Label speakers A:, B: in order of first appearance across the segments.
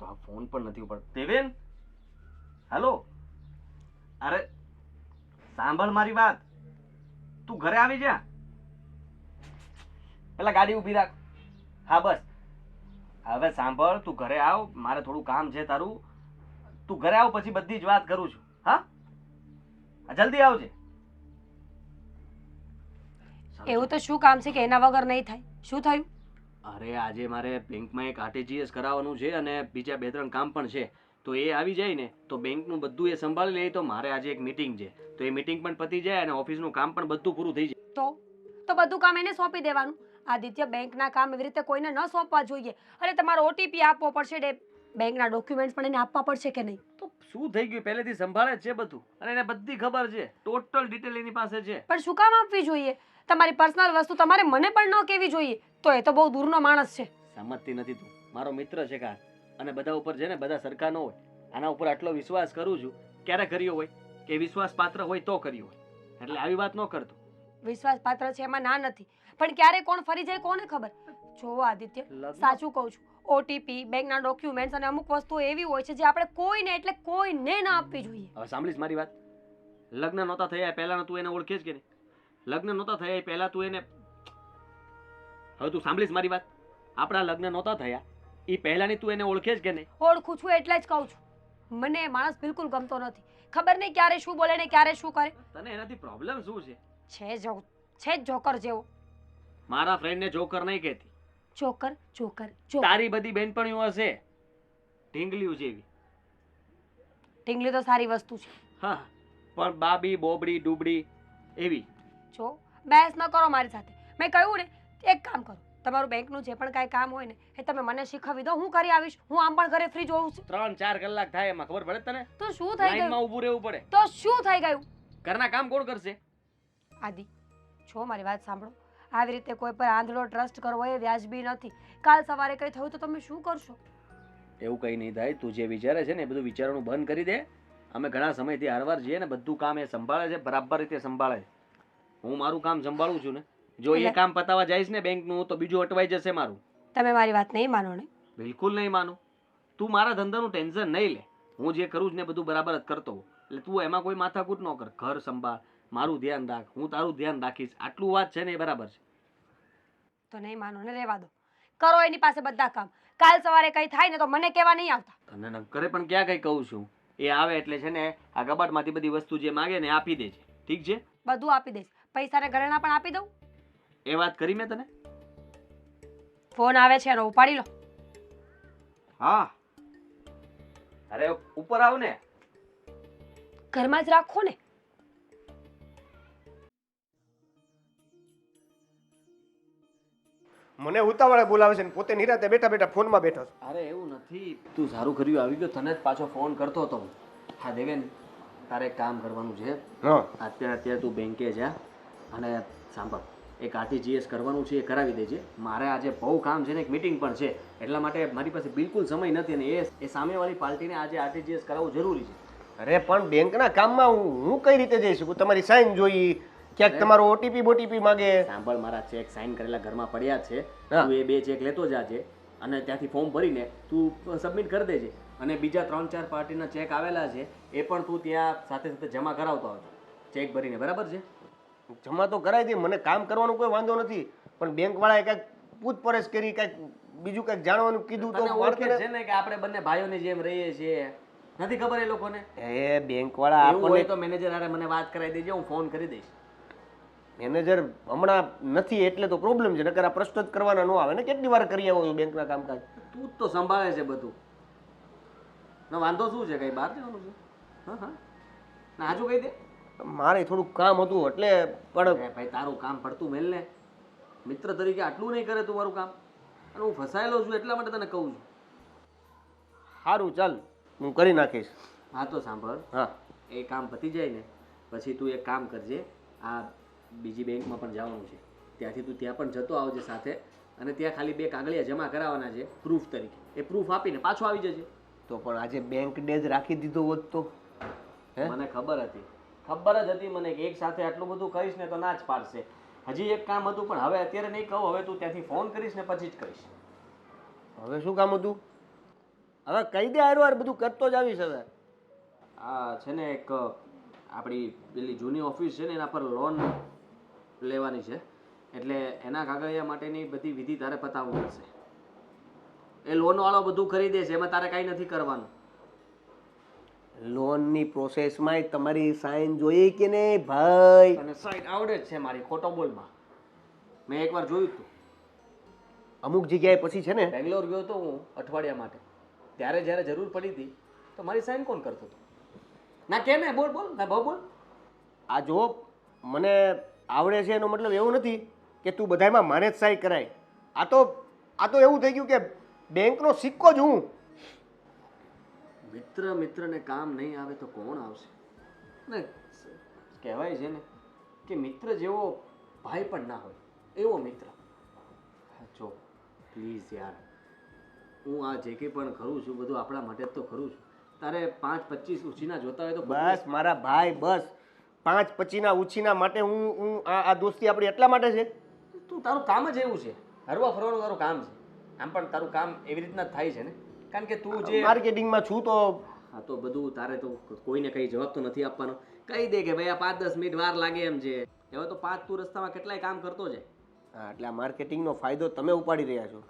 A: તો આ ફોન પણ નથી ઉપાડતો. દેવેન, હેલો. અરે સાંભળ મારી વાત. તું ઘરે આવી જા. પેલા ગાડી ઊભી રાખ. હા બસ. હવે સાંભળ, તું ઘરે આવ, મારે થોડું કામ છે તારું. તું ઘરે આવ પછી બધી જ વાત કરું છું. હા, જલ્દી આવજે.
B: એવું તો શું કામ છે કે એના વગર નહીં થાય? શું થયું?
A: અરે આજે મારે બેંકમાં એક આરટીજીએસ કરાવવાનું છે અને બીજા 2-3 કામ પણ છે. તો એ આવી જાય ને તો બેંકનું બધું એ સંભાળી લે. તો મારે આજે એક મીટિંગ છે, તો એ મીટિંગ પણ પતી જાય અને ઓફિસનું કામ પણ બધું પૂરું થઈ જાય.
B: તો બધું કામ એને સોંપી દેવાનું. આદિત્ય, બેંકના કામ એવી રીતે કોઈને ન સોંપવા જોઈએ. અરે તમારો ઓટીપી આપવો પડશે, બેંકના ડોક્યુમેન્ટ્સ પણ એને આપવા પડશે કે નહીં?
A: તો શું થઈ ગયું? પહેલેથી સંભાળે જ છે બધું અને એને બધી ખબર છે. ટોટલ ડિટેલ એની પાસે છે.
B: પણ શું કામ આપવી જોઈએ? તમારી પર્સનલ વસ્તુ તમારે મને પણ ન કહેવી જોઈએ. તો એ તો બહુ દૂરનો માણસ છે.
A: સમજતી નથી તું. મારો મિત્ર છે કા, અને બધા ઉપર છે ને બધા સરખા ન હોય. આના ઉપર આટલો વિશ્વાસ કરું છું. ક્યારે કર્યો હોય કે વિશ્વાસ પાત્ર હોય તો કર્યો હોય, એટલે આવી વાત ન કરતો.
B: વિશ્વાસ પાત્ર છે એમાં ના નથી, પણ ક્યારે કોણ ફરી જાય કોને ખબર. જો આદિત્ય, સાચું કહું છું, ઓટીપી, બેંકના ડોક્યુમેન્ટ્સ અને અમુક વસ્તુઓ એવી હોય છે જે આપણે કોઈને એટલે કોઈને ના આપવી જોઈએ.
A: હવે સાંભળીશ મારી વાત. લગ્ન નહોતા થયા પહેલા તું એને ઓળખે જ કે નહીં? લગ્ન નહોતા થયા પહેલા તું એને, હવે તું સાંભળીશ મારી વાત. આપણા લગ્ન નહોતા થયા એ પહેલાની તું એને ઓળખે જ કે નહીં?
B: ઓળખું છું એટલે જ કહું છું. મને એ માણસ બિલકુલ ગમતો નથી. ખબર નહીં ક્યારે શું બોલે ને ક્યારે શું કરે.
A: તને એનાથી પ્રોબ્લેમ શું છે?
B: છે જ જોકર જેવો.
A: મારા ફ્રેન્ડને જોકર નહીં કહેતી.
B: જોકર જોકર
A: તારી બધી બેનપણીઓ હશે ઢીંગલીઓ જેવી.
B: ઢીંગલી તો સારી વસ્તુ છે.
A: હા, પણ બાબી, બોબડી, ડૂબડી એવી.
B: જો બહેસ ન કરો મારી સાથે. મેં કહ્યું ને, એક કામ કરો, તમારું બેંકનું જે પણ કાંઈ કામ હોય ને એ તમે મને શીખવી દો, હું કરી આવીશ. હું આમ પણ ઘરે ફ્રી જોઉં છું.
A: 3-4 કલાક થાય એમાં ખબર પડે તને?
B: તો શું થઈ ગયું?
A: લાઈનમાં ઊભું રહેવું પડે.
B: તો શું થઈ ગયું?
A: ઘરના કામ કોણ કરશે?
B: આદિ, છો મારી વાત સાંભળો. આવી રીતે કોઈ પર આંધળો ટ્રસ્ટ કરવો એ વ્યાજબી નથી. કાલ સવારે કંઈ થયું તો તમે શું કરશો?
A: એવું કંઈ નહીં થાય. તું જે વિચારે છે ને એ બધું વિચારવાનું બંધ કરી દે. અમે ઘણા સમયથી હારવાર છીએ ને બધું કામ એ સંભાળે છે, બરાબર રીતે સંભાળે છે. હું મારું કામ સંભાળું છું ને. જો એ કામ પતાવવા જઈશ ને બેંકનું તો બીજું અટવાઈ જશે મારું.
B: તમે મારી વાત નહીં માનો ને?
A: બિલકુલ નહીં માનું. તું મારા ધંધાનું ટેન્શન નહીં લે. હું જે કરું છું ને બધું બરાબર જ કરતો હોઉં. એટલે તું એમાં કોઈ માથાકૂટ ન કર. ઘર સંભાળ, મારું ધ્યાન રાખ, હું તારું ધ્યાન રાખીશ. આટલું વાત છે ને એ બરાબર છે.
B: તો નહીં માનો ને, રહેવા દો. કરો એની પાસે બધા કામ. કાલ સવારે કંઈ થાય ને તો મને કહેવા નહીં આવતા.
A: તને નકરે પણ ક્યાં કંઈ કહું છું. એ આવે એટલે છે ને આ કબાટમાંથી બધી વસ્તુ જે માગે ને આપી દેજે. ઠીક છે?
B: બધું આપી દઈશ. પૈસાને ઘરેણા પણ આપી દઉં.
A: એ વાત કરી મેં તને?
B: ફોન આવે છે એનો ઉપાડી લો.
A: હા, અરે ઉપર આવ ને.
B: ઘરમાં જ રાખો ને.
C: મને ઉતાવળે બોલાવે છે ને પોતે નિરાતે બેઠા બેઠા ફોનમાં બેઠો છે.
A: અરે એવું નથી. તું સારું કર્યું આવી ગયો. તને જ પાછો ફોન કરતો હતો હું. હા દેવેન, તારે એક કામ કરવાનું છે.
C: હા,
A: અત્યારે તું બેંકે જા અને સાંભળ, એક આરટીજીએસ કરવાનું છે એ કરાવી દેજે. મારે આજે બહુ કામ છે ને એક મીટિંગ પણ છે, એટલા માટે મારી પાસે બિલકુલ સમય નથી અને એ સામેવાળી પાર્ટીને આજે આરટીજીએસ કરાવવું જરૂરી છે.
C: અરે પણ બેંકના કામમાં હું કઈ રીતે જઈ શકું? તમારી સાઈન જોઈ, ક્યાંક તમારો ઓટીપી બોટીપી માંગે.
A: સાંભળ, મારા ચેક સાઇન કરેલા ઘરમાં પડ્યા છે.
C: હા.
A: તું એ 2 ચેક લેતો જાજે અને ત્યાંથી ફોર્મ ભરીને તું સબમિટ કરી દેજે. અને બીજા 3-4 પાર્ટીના ચેક આવેલા છે એ પણ તું ત્યાં સાથે સાથે જમા કરાવતો આવજો ચેક ભરીને. બરાબર છે?
C: જમા તો કરાવી દે, મને કામ કરવાનો કોઈ વાંધો નથી. પણ બેંક વાળાએ કઈક પૂછપરછ કરી, કઈક બીજું કઈક જાણવાનું કીધું તો
A: ઓળખે છે ને કે આપણે બંને ભાઈઓની જેમ રહીએ છીએ. નથી ખબર એ લોકોને?
C: એ બેંક વાળા
A: એવું હોય
C: આપણને
A: તો મેનેજર હારે મને વાત કરાવી દેજે, હું ફોન કરી દઈશ.
C: મેનેજર હમણાં નથી એટલે તો પ્રોબ્લેમ છે. નકર આ પ્રશ્ન જ કરવાના ન આવે ને. કેટલી વાર કરી આવો છો બેંકના કામકાજ?
A: તું જ તો સંભાળે છે બધું. ના વાંધો શું છે? કઈ બહાર જવાનું છે? હા હા, ના હાજુ કહી દે.
C: મારે થોડુંક કામ હતું એટલે. પણ
A: અરે ભાઈ, તારું કામ પડતું મેલ ને. મિત્ર તરીકે આટલું નહીં કરે તું મારું કામ? અને હું ફસાયેલો છું એટલા માટે તને કહું છું.
C: સારું, ચાલ હું કરી નાખીશ.
A: હા તો સાંભળ,
C: હા,
A: એ કામ પતી જાય ને પછી તું એક કામ કરજે. આ બીજી બેંકમાં પણ જવાનું છે, ત્યાંથી તું ત્યાં પણ જતો આવજે સાથે. અને ત્યાં ખાલી 2 કાગળિયા જમા કરાવવાના છે પ્રૂફ તરીકે. એ પ્રૂફ આપીને પાછો આવી જજે.
C: તો પણ આજે બેંક ડે જ રાખી દીધો હોત તો?
A: મને ખબર જ હતી મને કે એક સાથે આટલું બધું કહીશ ને તો ના જ પાડશે. હજી એક કામ હતું પણ હવે અત્યારે નહીં કહું. હવે તું ત્યાંથી ફોન કરીશ ને પછી જ કહીશ.
C: હવે શું કામ હતું? હવે કહી દે હારું બધું કરતો જ આવીશ હવે.
A: આ છે ને એક આપણી પેલી જૂની ઓફિસ છે ને એના પર લોન લેવાની છે, એટલે એના કાગળિયા માટેની બધી વિધિ તારે પતાવવી પડશે. એ લોન વાળો બધું કરી દેશે, એમાં તારે કાંઈ નથી કરવાનું.
C: લોનની પ્રોસેસમાં તમારી સાઈન જોઈએ કે નહીં ભાઈ?
A: અને સાઈડ આવડે જ છે મારી, ખોટો બોલમાં. મેં એકવાર જોયું હતું,
C: અમુક જગ્યાએ પછી છે ને
A: બેંગ્લોર ગયો હતો હું અઠવાડિયા માટે, ત્યારે જ્યારે જરૂર પડી હતી તો મારી સાઈન કોણ કરતો હતો? ના કે ને બોલ બોલ ના ભાવ બોલ.
C: આ જો મને આવડે છે એનો મતલબ એવું નથી કે તું બધાયમાં માને જ સહી કરાય. આ તો એવું થઈ ગયું કે બેંકનો સિક્કો જ હું.
A: મિત્રને કામ નહીં આવે તો કોણ આવશે? ને કહેવાય છે ને કે મિત્ર જેવો ભાઈ પણ ના હોય એવો મિત્ર. જો પ્લીઝ યાર, હું આ જે કંઈ પણ કરું છું બધું આપણા માટે જ તો કરું છું. તારે 5-25 ઉછીના જોતા હોય તો
C: બસ મારા ભાઈ, બસ 5-25ના ઉછીના માટે હું આ દોસ્તી આપણી એટલા માટે છે.
A: તું તારું કામ જ એવું છે, હરવા ફરવાનું તારું કામ છે. આમ પણ તારું કામ એવી રીતના જ થાય છે ને, કારણ કે તું જે
C: માર્કેટિંગમાં છું તો
A: હા તો બધું તારે તો કોઈને કંઈ જવાબ તો નથી આપવાનો. કહી દે કે ભાઈ આ 5-10 મિનિટ વાર લાગે એમ છે. હવે તો 5 તું રસ્તામાં કેટલાય કામ કરતો જાય.
C: હા, એટલે આ માર્કેટિંગનો ફાયદો તમે ઉપાડી રહ્યા છો.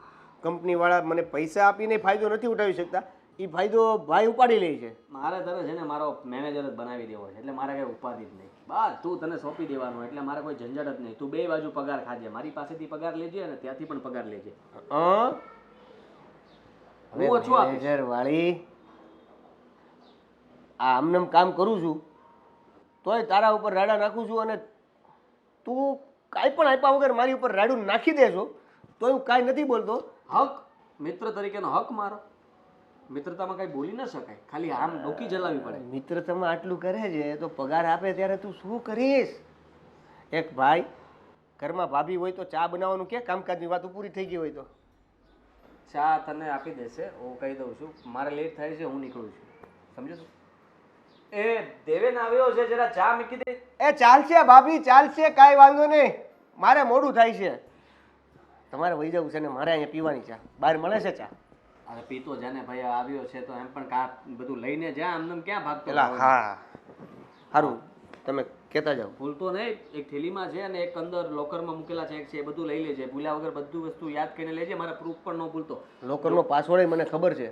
C: કંપનીવાળા મને પૈસા આપીને ફાયદો નથી ઉઠાવી શકતા, એ ફાયદો ભાઈ ઉપાડી લે છે.
A: મારે તને છે ને મારો મેનેજર જ બનાવી દેવો છે, એટલે મારે કઈ ઉપાધિ જ નહીં. બસ તું તને સોંપી દેવાનું, એટલે મારે કોઈ ઝંઝટ જ નહીં. તું બે બાજુ પગાર ખાજે, મારી પાસેથી પગાર લેજે અને ત્યાંથી પણ પગાર લેજે. હું ઓછું આપીશ.
C: મેનેજર વાળી આ આમનેમ કામ કરું છું તોય તારા ઉપર રાડા નાખું છું, અને તું કાંઈ પણ આપ્યા વગર મારી ઉપર રાડું નાખી દેશો તો હું કાંઈ નથી બોલતો.
A: હક મિત્ર તરીકેનો હક મારો. મિત્રતામાં કઈ બોલી ન શકાય, ખાલી આમ ડોકી જલાવી પડે.
C: મિત્રતામાં આટલું કરે છે તો પગાર આપે ત્યારે તું શું કરીશ? એક ભાઈ ઘરમાં ભાભી હોય તો ચા બનાવવાનું કે કામકાજની વાતો પૂરી થઈ ગઈ હોય તો
A: ચા તને આપી દેશે, હું કહી દઉં છું. મારે લેટ થાય છે, હું નીકળું છું, સમજો છો? એ દેવેન આવ્યો છે, જરા ચા મૂકી દે.
C: એ ચાલશે ભાભી, ચાલશે, કાંઈ વાંધો નહીં. મારે મોડું થાય છે, તમારે વહી જવું છે ને મારે અહીંયા પીવાની ચા. બહાર મળે છે ચા?
A: અરે પીતો જાને ભાઈ, આવ્યો છે તો એમ પણ કા બધું લઈને જા, આમ ક્યાં ભાગતો?
C: પેલા હા સારું, તમે કહેતા જાઓ.
A: ભૂલતો નહીં, એક થેલીમાં છે અને એક અંદર લોકરમાં મૂકેલા ચેક છે, એ બધું લઈ લેજે. ભૂલ્યા વગર બધું વસ્તુ યાદ કરીને લેજે, મારા પ્રૂફ પણ ન ભૂલતો.
C: લોકરનો પાસવર્ડ મને ખબર છે.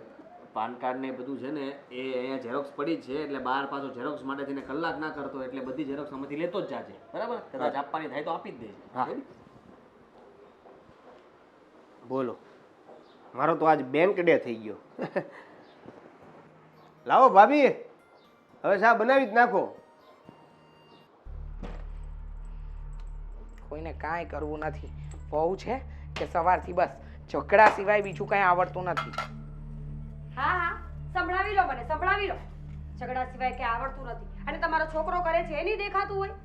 A: પાન કાર્ડ ને બધું છે ને એ અહીંયા ઝેરોક્સ પડી જ છે, એટલે બહાર પાછો ઝેરોક્સ માટે થઈને કલાક ના કરતો, એટલે બધી ઝેરોક્સ આમાંથી લેતો જ જાજે, બરાબર? કદાચ આપવાની થાય તો આપી જ દેજે.
C: હા બોલો, મારો તો આજ બેંક ડે થઈ ગયો. લાવો ભાભી, હવે ચા બનાવી જ નાખો.
D: કોઈને કાંઈ કરવું નથી. બહુ છે કે સવારથી બસ ઝઘડા સિવાય બીજું કાંઈ આવડતું નથી.
B: હા હા, સંભળાવી લો મને, સંભળાવી લો. ઝઘડા સિવાય કે આવડતું નથી, અને તમારો છોકરો કરે છે એ નહીં દેખાતું હોય?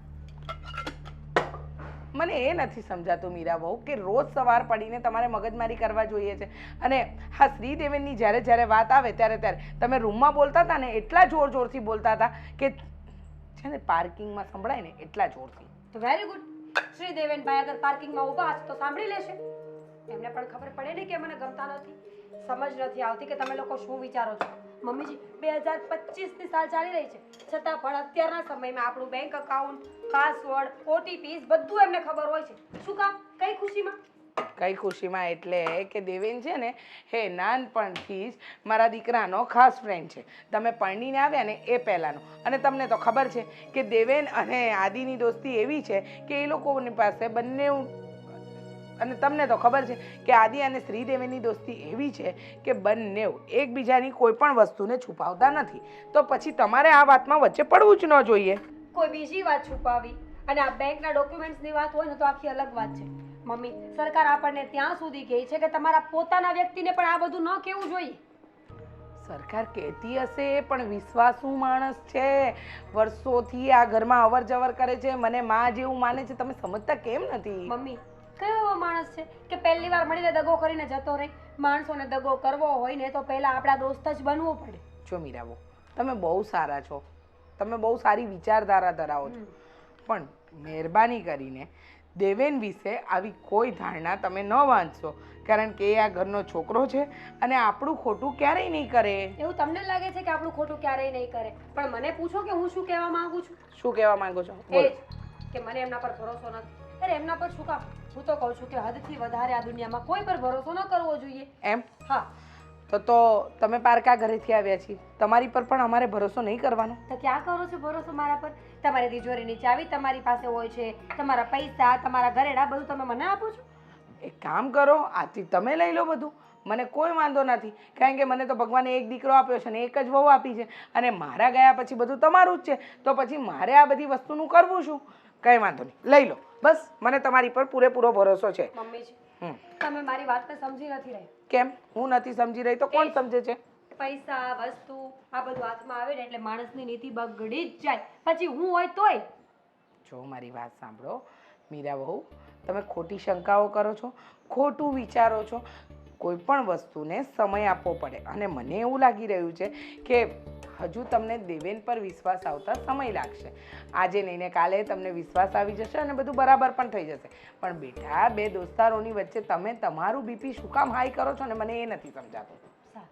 D: મને એ નથી સમજાતું મીરા બહુ કે રોજ સવાર પડીને તમારે મગજમારી કરવા જોઈએ છે. અને હા, શ્રીદેવીની જ્યારે જ્યારે વાત આવે ત્યારે તમે રૂમમાં બોલતા હતા ને એટલા જોર જોરથી બોલતા હતા કે છે ને પાર્કિંગમાં સંભળાય ને એટલા જોરથી.
B: તો વેરી ગુડ. શ્રીદેવેન ભાઈ અગર પાર્કિંગમાં ઊભા હશે તો સાંભળી લેશે. એમને પણ ખબર પડે ને કે મને ગમતા નથી. સમજ નથી આવતી કે તમે લોકો શું વિચારો છો. મમ્મીજી 2025ની સાલ ચાલી રહી છે, છતાં પણ અત્યારના સમયમાં આપણું બેંક અકાઉન્ટ, પાસવર્ડ, ઓટીપીસ બધું એમને ખબર હોય છે. શું કામ? કઈ ખુશીમાં?
D: કઈ ખુશીમાં એટલે કે દેવેન છે ને હે નાનપણથી જ મારા દીકરાનો ખાસ ફ્રેન્ડ છે. તમે પરણીને આવ્યા ને એ પહેલાંનો. અને તમને તો ખબર છે કે દેવેન અને આદિની દોસ્તી એવી છે કે એ લોકોની પાસે બંને, અને તમને તો ખબર છે કે આદિ અને શ્રીદેવીની દોસ્તી એવી છે કે બંને એકબીજાની કોઈ પણ વસ્તુને છુપાવતા નથી. તો પછી તમારે આ વાતમાં વચ્ચે પડવું જ ન જોઈએ.
B: કોઈ બીજી વાત છુપાવી અને આ બેંકના ડોક્યુમેન્ટ્સની વાત હોય ને તો આખી અલગ વાત છે. મમ્મી, સરકાર આપણને ત્યાં સુધી કહે છે કે તમારા પોતાના વ્યક્તિને પણ આ બધું ન કહેવું જોઈએ.
D: સરકાર કહેતી હશે પણ વિશ્વાસુ માણસ છે, વર્ષોથી આ ઘરમાં અવર જવર કરે છે, મને માં જેવું માને છે. તમે સમજતા કેમ નથી?
B: મમ્મી, કયો એવો માણસ છે કે પહેલી વાર મળીને દગો કરીને જતો રહે? માણસોને દગો કરવો હોય ને તો પહેલા આપણા દોસ્ત જ બનવું પડે.
D: જો મીરાબો, તમે બહુ સારા છો, તમે બહુ સારી વિચારધારા ધરાવો છો, પણ મહેરબાની કરીને દેવેન વિશે આવી કોઈ ધારણા તમે ન વાંચશો, કારણ કે એ આ ઘરનો છોકરો છે અને આપણું ખોટું ક્યારેય નહીં કરે.
B: એવું તમને લાગે છે કે આપણું ખોટું ક્યારેય નહીં કરે, પણ મને પૂછો કે હું શું કહેવા માંગુ છું.
D: શું કહેવા માંગો છો?
B: એ
D: બોલો.
B: જ કે મને એમના પર ભરોસો નથી. અરે એમના પર શું કામ? હું તો કહું છું કે હદથી વધારે આ દુનિયામાં કોઈ પર ભરોસો ન કરવો જોઈએ.
D: એમ
B: હા,
D: તો તમે પારકા ઘરેથી આવ્યા છીએ, તમારી પર પણ અમારે ભરોસો નહીં કરવાનો?
B: તો ક્યાં કરો છો ભરોસો મારા પર? તમારી તિજોરીની ચાવી તમારી પાસે હોય છે, તમારા પૈસા, તમારા ઘરેડા બધું તમે મને આપો છો.
D: એક કામ કરો, આથી તમે લઈ લો બધું, મને કોઈ વાંધો નથી, કારણ કે મને તો ભગવાને એક દીકરો આપ્યો છે ને એક જ વહુ આપી છે, અને મારા ગયા પછી બધું તમારું જ છે, તો પછી મારે આ બધી વસ્તુનું કરવું શું? કંઈ વાંધો નહીં, લઈ લો. બસ મને તમારી પર પૂરેપૂરો ભરોસો છે.
B: મમ્મીજી, તમે મારી વાતને સમજી નથી રહી.
D: કેમ? હું નથી સમજી રહી તો કોણ સમજે છે?
B: પૈસા, વસ્તુ આ બધું હાથમાં આવે ને એટલે માણસની નીતિ બગડી જ જાય, પછી હું હોય તોય.
D: જો મારી વાત સાંભળો મીરા બહુ, તમે ખોટી શંકાઓ કરો છો, ખોટું વિચારો છો. કોઈ પણ વસ્તુને સમય આપવો પડે, અને મને એવું લાગી રહ્યું છે કે હજુ તમને દેવેન પર વિશ્વાસ આવતા સમય લાગશે. આજે નહીં ને કાલે તમને વિશ્વાસ આવી જશે અને બધું બરાબર પણ થઈ જશે. પણ બેટા, બે દોસ્તારોની વચ્ચે તમે તમારું બીપી શું કામ હાઈ કરો છો ને મને એ નથી સમજાતું.
B: સારું,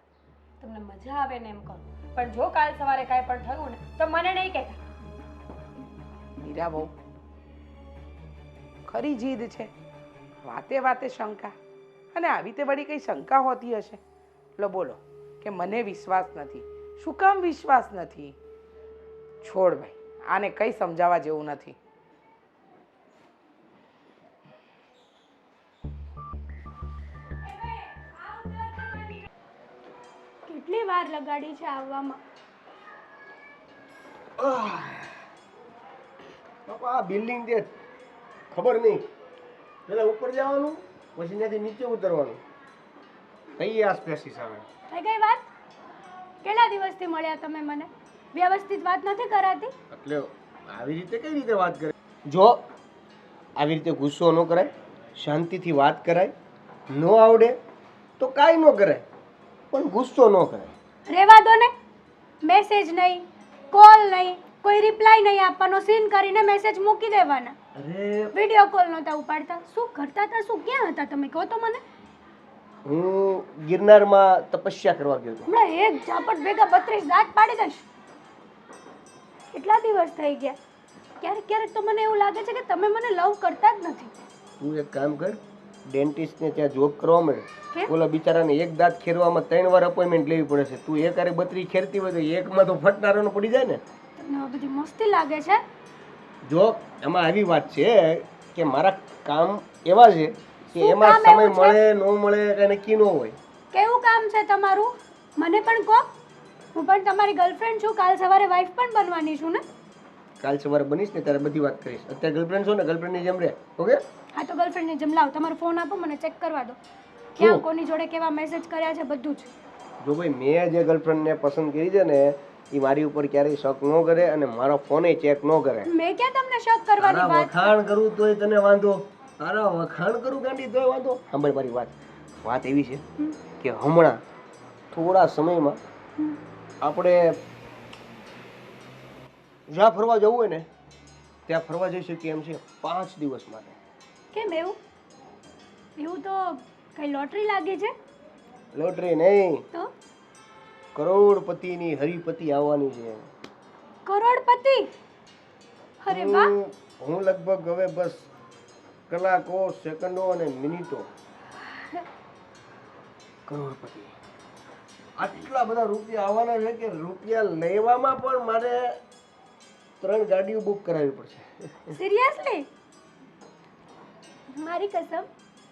B: તમને મજા આવે ને એમ કરો, પણ જો કાલ સવારે કાંઈ પણ થયું ને તો મને નહીં કહેતા.
D: મીરા બહુ ખરી જીદ છે, વાતે વાતે શંકા, અને આવી તે વળી કઈ શંકા હોતી હશે? લો બોલો કે મને વિશ્વાસ નથી. શું કામ વિશ્વાસ નથી? છોડ ભાઈ, આને કંઈ સમજાવવા જેવું નથી.
E: કેટલી વાર લગાડી છે આવવામાં?
C: બાપા આ બિલ્ડિંગ જે ખબર નહીં, પેલા ઉપર જવાનું પછી ત્યાંથી નીચે ઉતરવાનું, કઈ આ સ્પેસીસ આવે?
E: થઈ ગઈ વાત? કેટલા દિવસથી મળ્યા તમે મને? વ્યવસ્થિત વાત નથી કરાતી?
C: એટલે આવી રીતે કઈ રીતે વાત કરે? જો આવી રીતે ગુસ્સો ન કરાય, શાંતિથી વાત કરાય, ન આવડે તો કાંઈ ન કરાય, પણ ગુસ્સો ન કરાય.
E: રેવા દો ને. મેસેજ નહીં, કોલ નહીં, કોઈ રિપ્લાય નહીં આપવાનો, સીન કરીને મેસેજ મૂકી દેવાના.
C: અરે
E: વિડીયો કોલ નહોતા ઉપાડતા, શું કરતા હતા? શું ક્યાં હતા તમે? કહો તો મને.
C: હું ગિરનારમાં તપસ્યા કરવા ગયો હતો.
E: હમણાં એક ઝાપટ ભેગા 32 દાંત પાડી દઈશ. કેટલા દિવસ થઈ ગયા? ક્યારેક ક્યારેક તો મને એવું લાગે છે કે તમે મને લવ કરતા જ નથી.
C: તું એક કામ કર, ડેન્ટિસ્ટને ત્યાં જોબ કરવા મળે.
E: કેમ?
C: ઓલા બિચારાને એક દાંત ખેરવામાં 3 વાર અપોઇન્ટમેન્ટ લેવી પડે છે. તું એક હારે 32 ખેરતી હોય તો એકમાં તો ફટનારાનું પડી જાય ને.
E: તમને આ બધી મસ્તી લાગે છે?
C: જો એમાં આવી વાત છે કે મારા કામ એવા છે કે
E: શું
C: એમાં
E: કામ
C: સમય
E: એવું છે?
C: મળે ન મળે કઈ નક્કી ન હોય.
E: કેવું કામ છે તમારું? મને પણ કહો. હું પણ તમારી ગર્લફ્રેન્ડ છું, કાલ સવારે વાઈફ પણ બનવાની છું ને.
C: કાલ સવારે બનીશ ને ત્યારે બધી વાત કરીશ. અત્યારે ગર્લફ્રેન્ડ છો ને, ગર્લફ્રેન્ડની જેમ રહે. ઓકે?
E: હા તો ગર્લફ્રેન્ડને જેમ લાવ. તમારો ફોન આપો, મને ચેક કરવા દો. ક્યાં કોની જોડે કેવા મેસેજ કર્યા છે બધું જ.
C: જો ભાઈ મેં જે ગર્લફ્રેન્ડને પસંદ કરી છે ને એ મારી ઉપર ક્યારેય શક ન કરે અને મારો ફોને ચેક ન કરે.
E: મેં ક્યાં તમને શક કરવાની
C: તારા
E: વાત?
C: વખાણ કરું તોય તને વાંધો, તારા વખાણ કરું ગાંડી તોય વાંધો. સાંભળ મારી વાત. વાત એવી છે કે હમણાં થોડા સમયમાં આપણે જ્યાં ફરવા જવું હોય ને ત્યાં ફરવા જઈ શકીએ એમ છે 5 દિવસ માટે.
E: કેમ એવું? એવું તો કઈ લોટરી લાગી છે?
C: લોટરી નહીં,
E: તો
C: કરોડપતિની હરીપતિ આવવાની છે.
E: કરોડપતિ? અરે વાહ.
C: હું લગભગ હવે બસ કલાકો, સેકન્ડો અને મિનિટો કરોડપતિ. આટલા બધા રૂપિયા આવવાના છે કે રૂપિયા લેવામાં પણ મારે 3 ગાડીઓ બુક કરાવવી પડશે.
E: સિરિયસલી? મારી કસમ.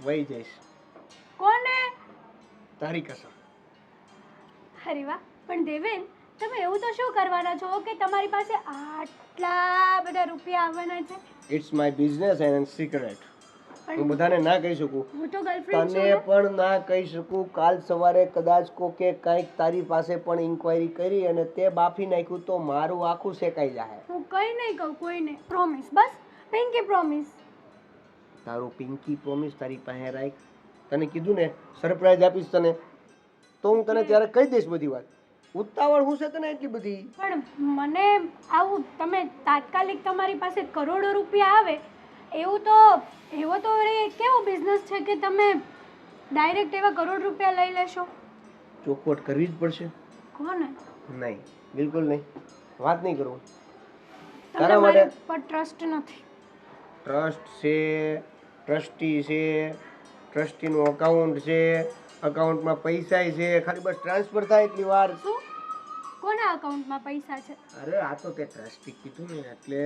C: વહી જઈશ.
E: કોને?
C: તારી કસમ.
E: અરે વાહ. પણ દેવેન, તમે એવું તો શું કરવાના છો કે તમારી પાસે આટલા બધા રૂપિયા આવવાના છે?
C: It's my business and secret. હું બધાને ના કહી શકું,
E: હું તો ગર્લફ્રેન્ડ છું
C: તને
E: ને.
C: પણ ના કહી શકું. કાલ સવારે કદાચ કોકે કંઈક તારી પાસે પણ ઇન્ક્વાયરી કરી અને તે બાફી નાખ્યું તો મારું આખું શેકાઈ જાય.
E: હું કઈ નહીં કહું કોઈને. પ્રોમિસ, બસ પિંકી પ્રોમિસ.
C: તારું પિંકી પ્રોમિસ તારી પાસે રાખ. તને કીધું ને સરપ્રાઈઝ આપીશ તને, તો હું તને ત્યારે કહી દઈશ બધી વાત. ઉતાવળ હું છે તને એટલી બધી?
E: પણ મને આવું તમે તાત્કાલિક તમારી પાસે કરોડો રૂપિયા આવે એવો તો વળી કેવો બિઝનેસ છે કે તમે ડાયરેક્ટ એવા કરોડ રૂપિયા લઈ લેશો?
C: ચોખવટ કરવી જ પડશે.
E: કોને?
C: નહીં, બિલકુલ નહીં. વાત નહીં કરું.
E: તમને
C: તારા
E: મારી
C: માટે
E: પર ટ્રસ્ટ નથી.
C: ટ્રસ્ટ છે, ટ્રસ્ટી છે, ટ્રસ્ટીનું અકાઉન્ટ છે, અકાઉન્ટમાં પૈસા છે, ખાલી બસ ટ્રાન્સફર થાય એટલી વાર.
E: શું? કોના અકાઉન્ટમાં પૈસા છે?
C: અરે આ તો તે ટ્રસ્ટી કીધું ને એટલે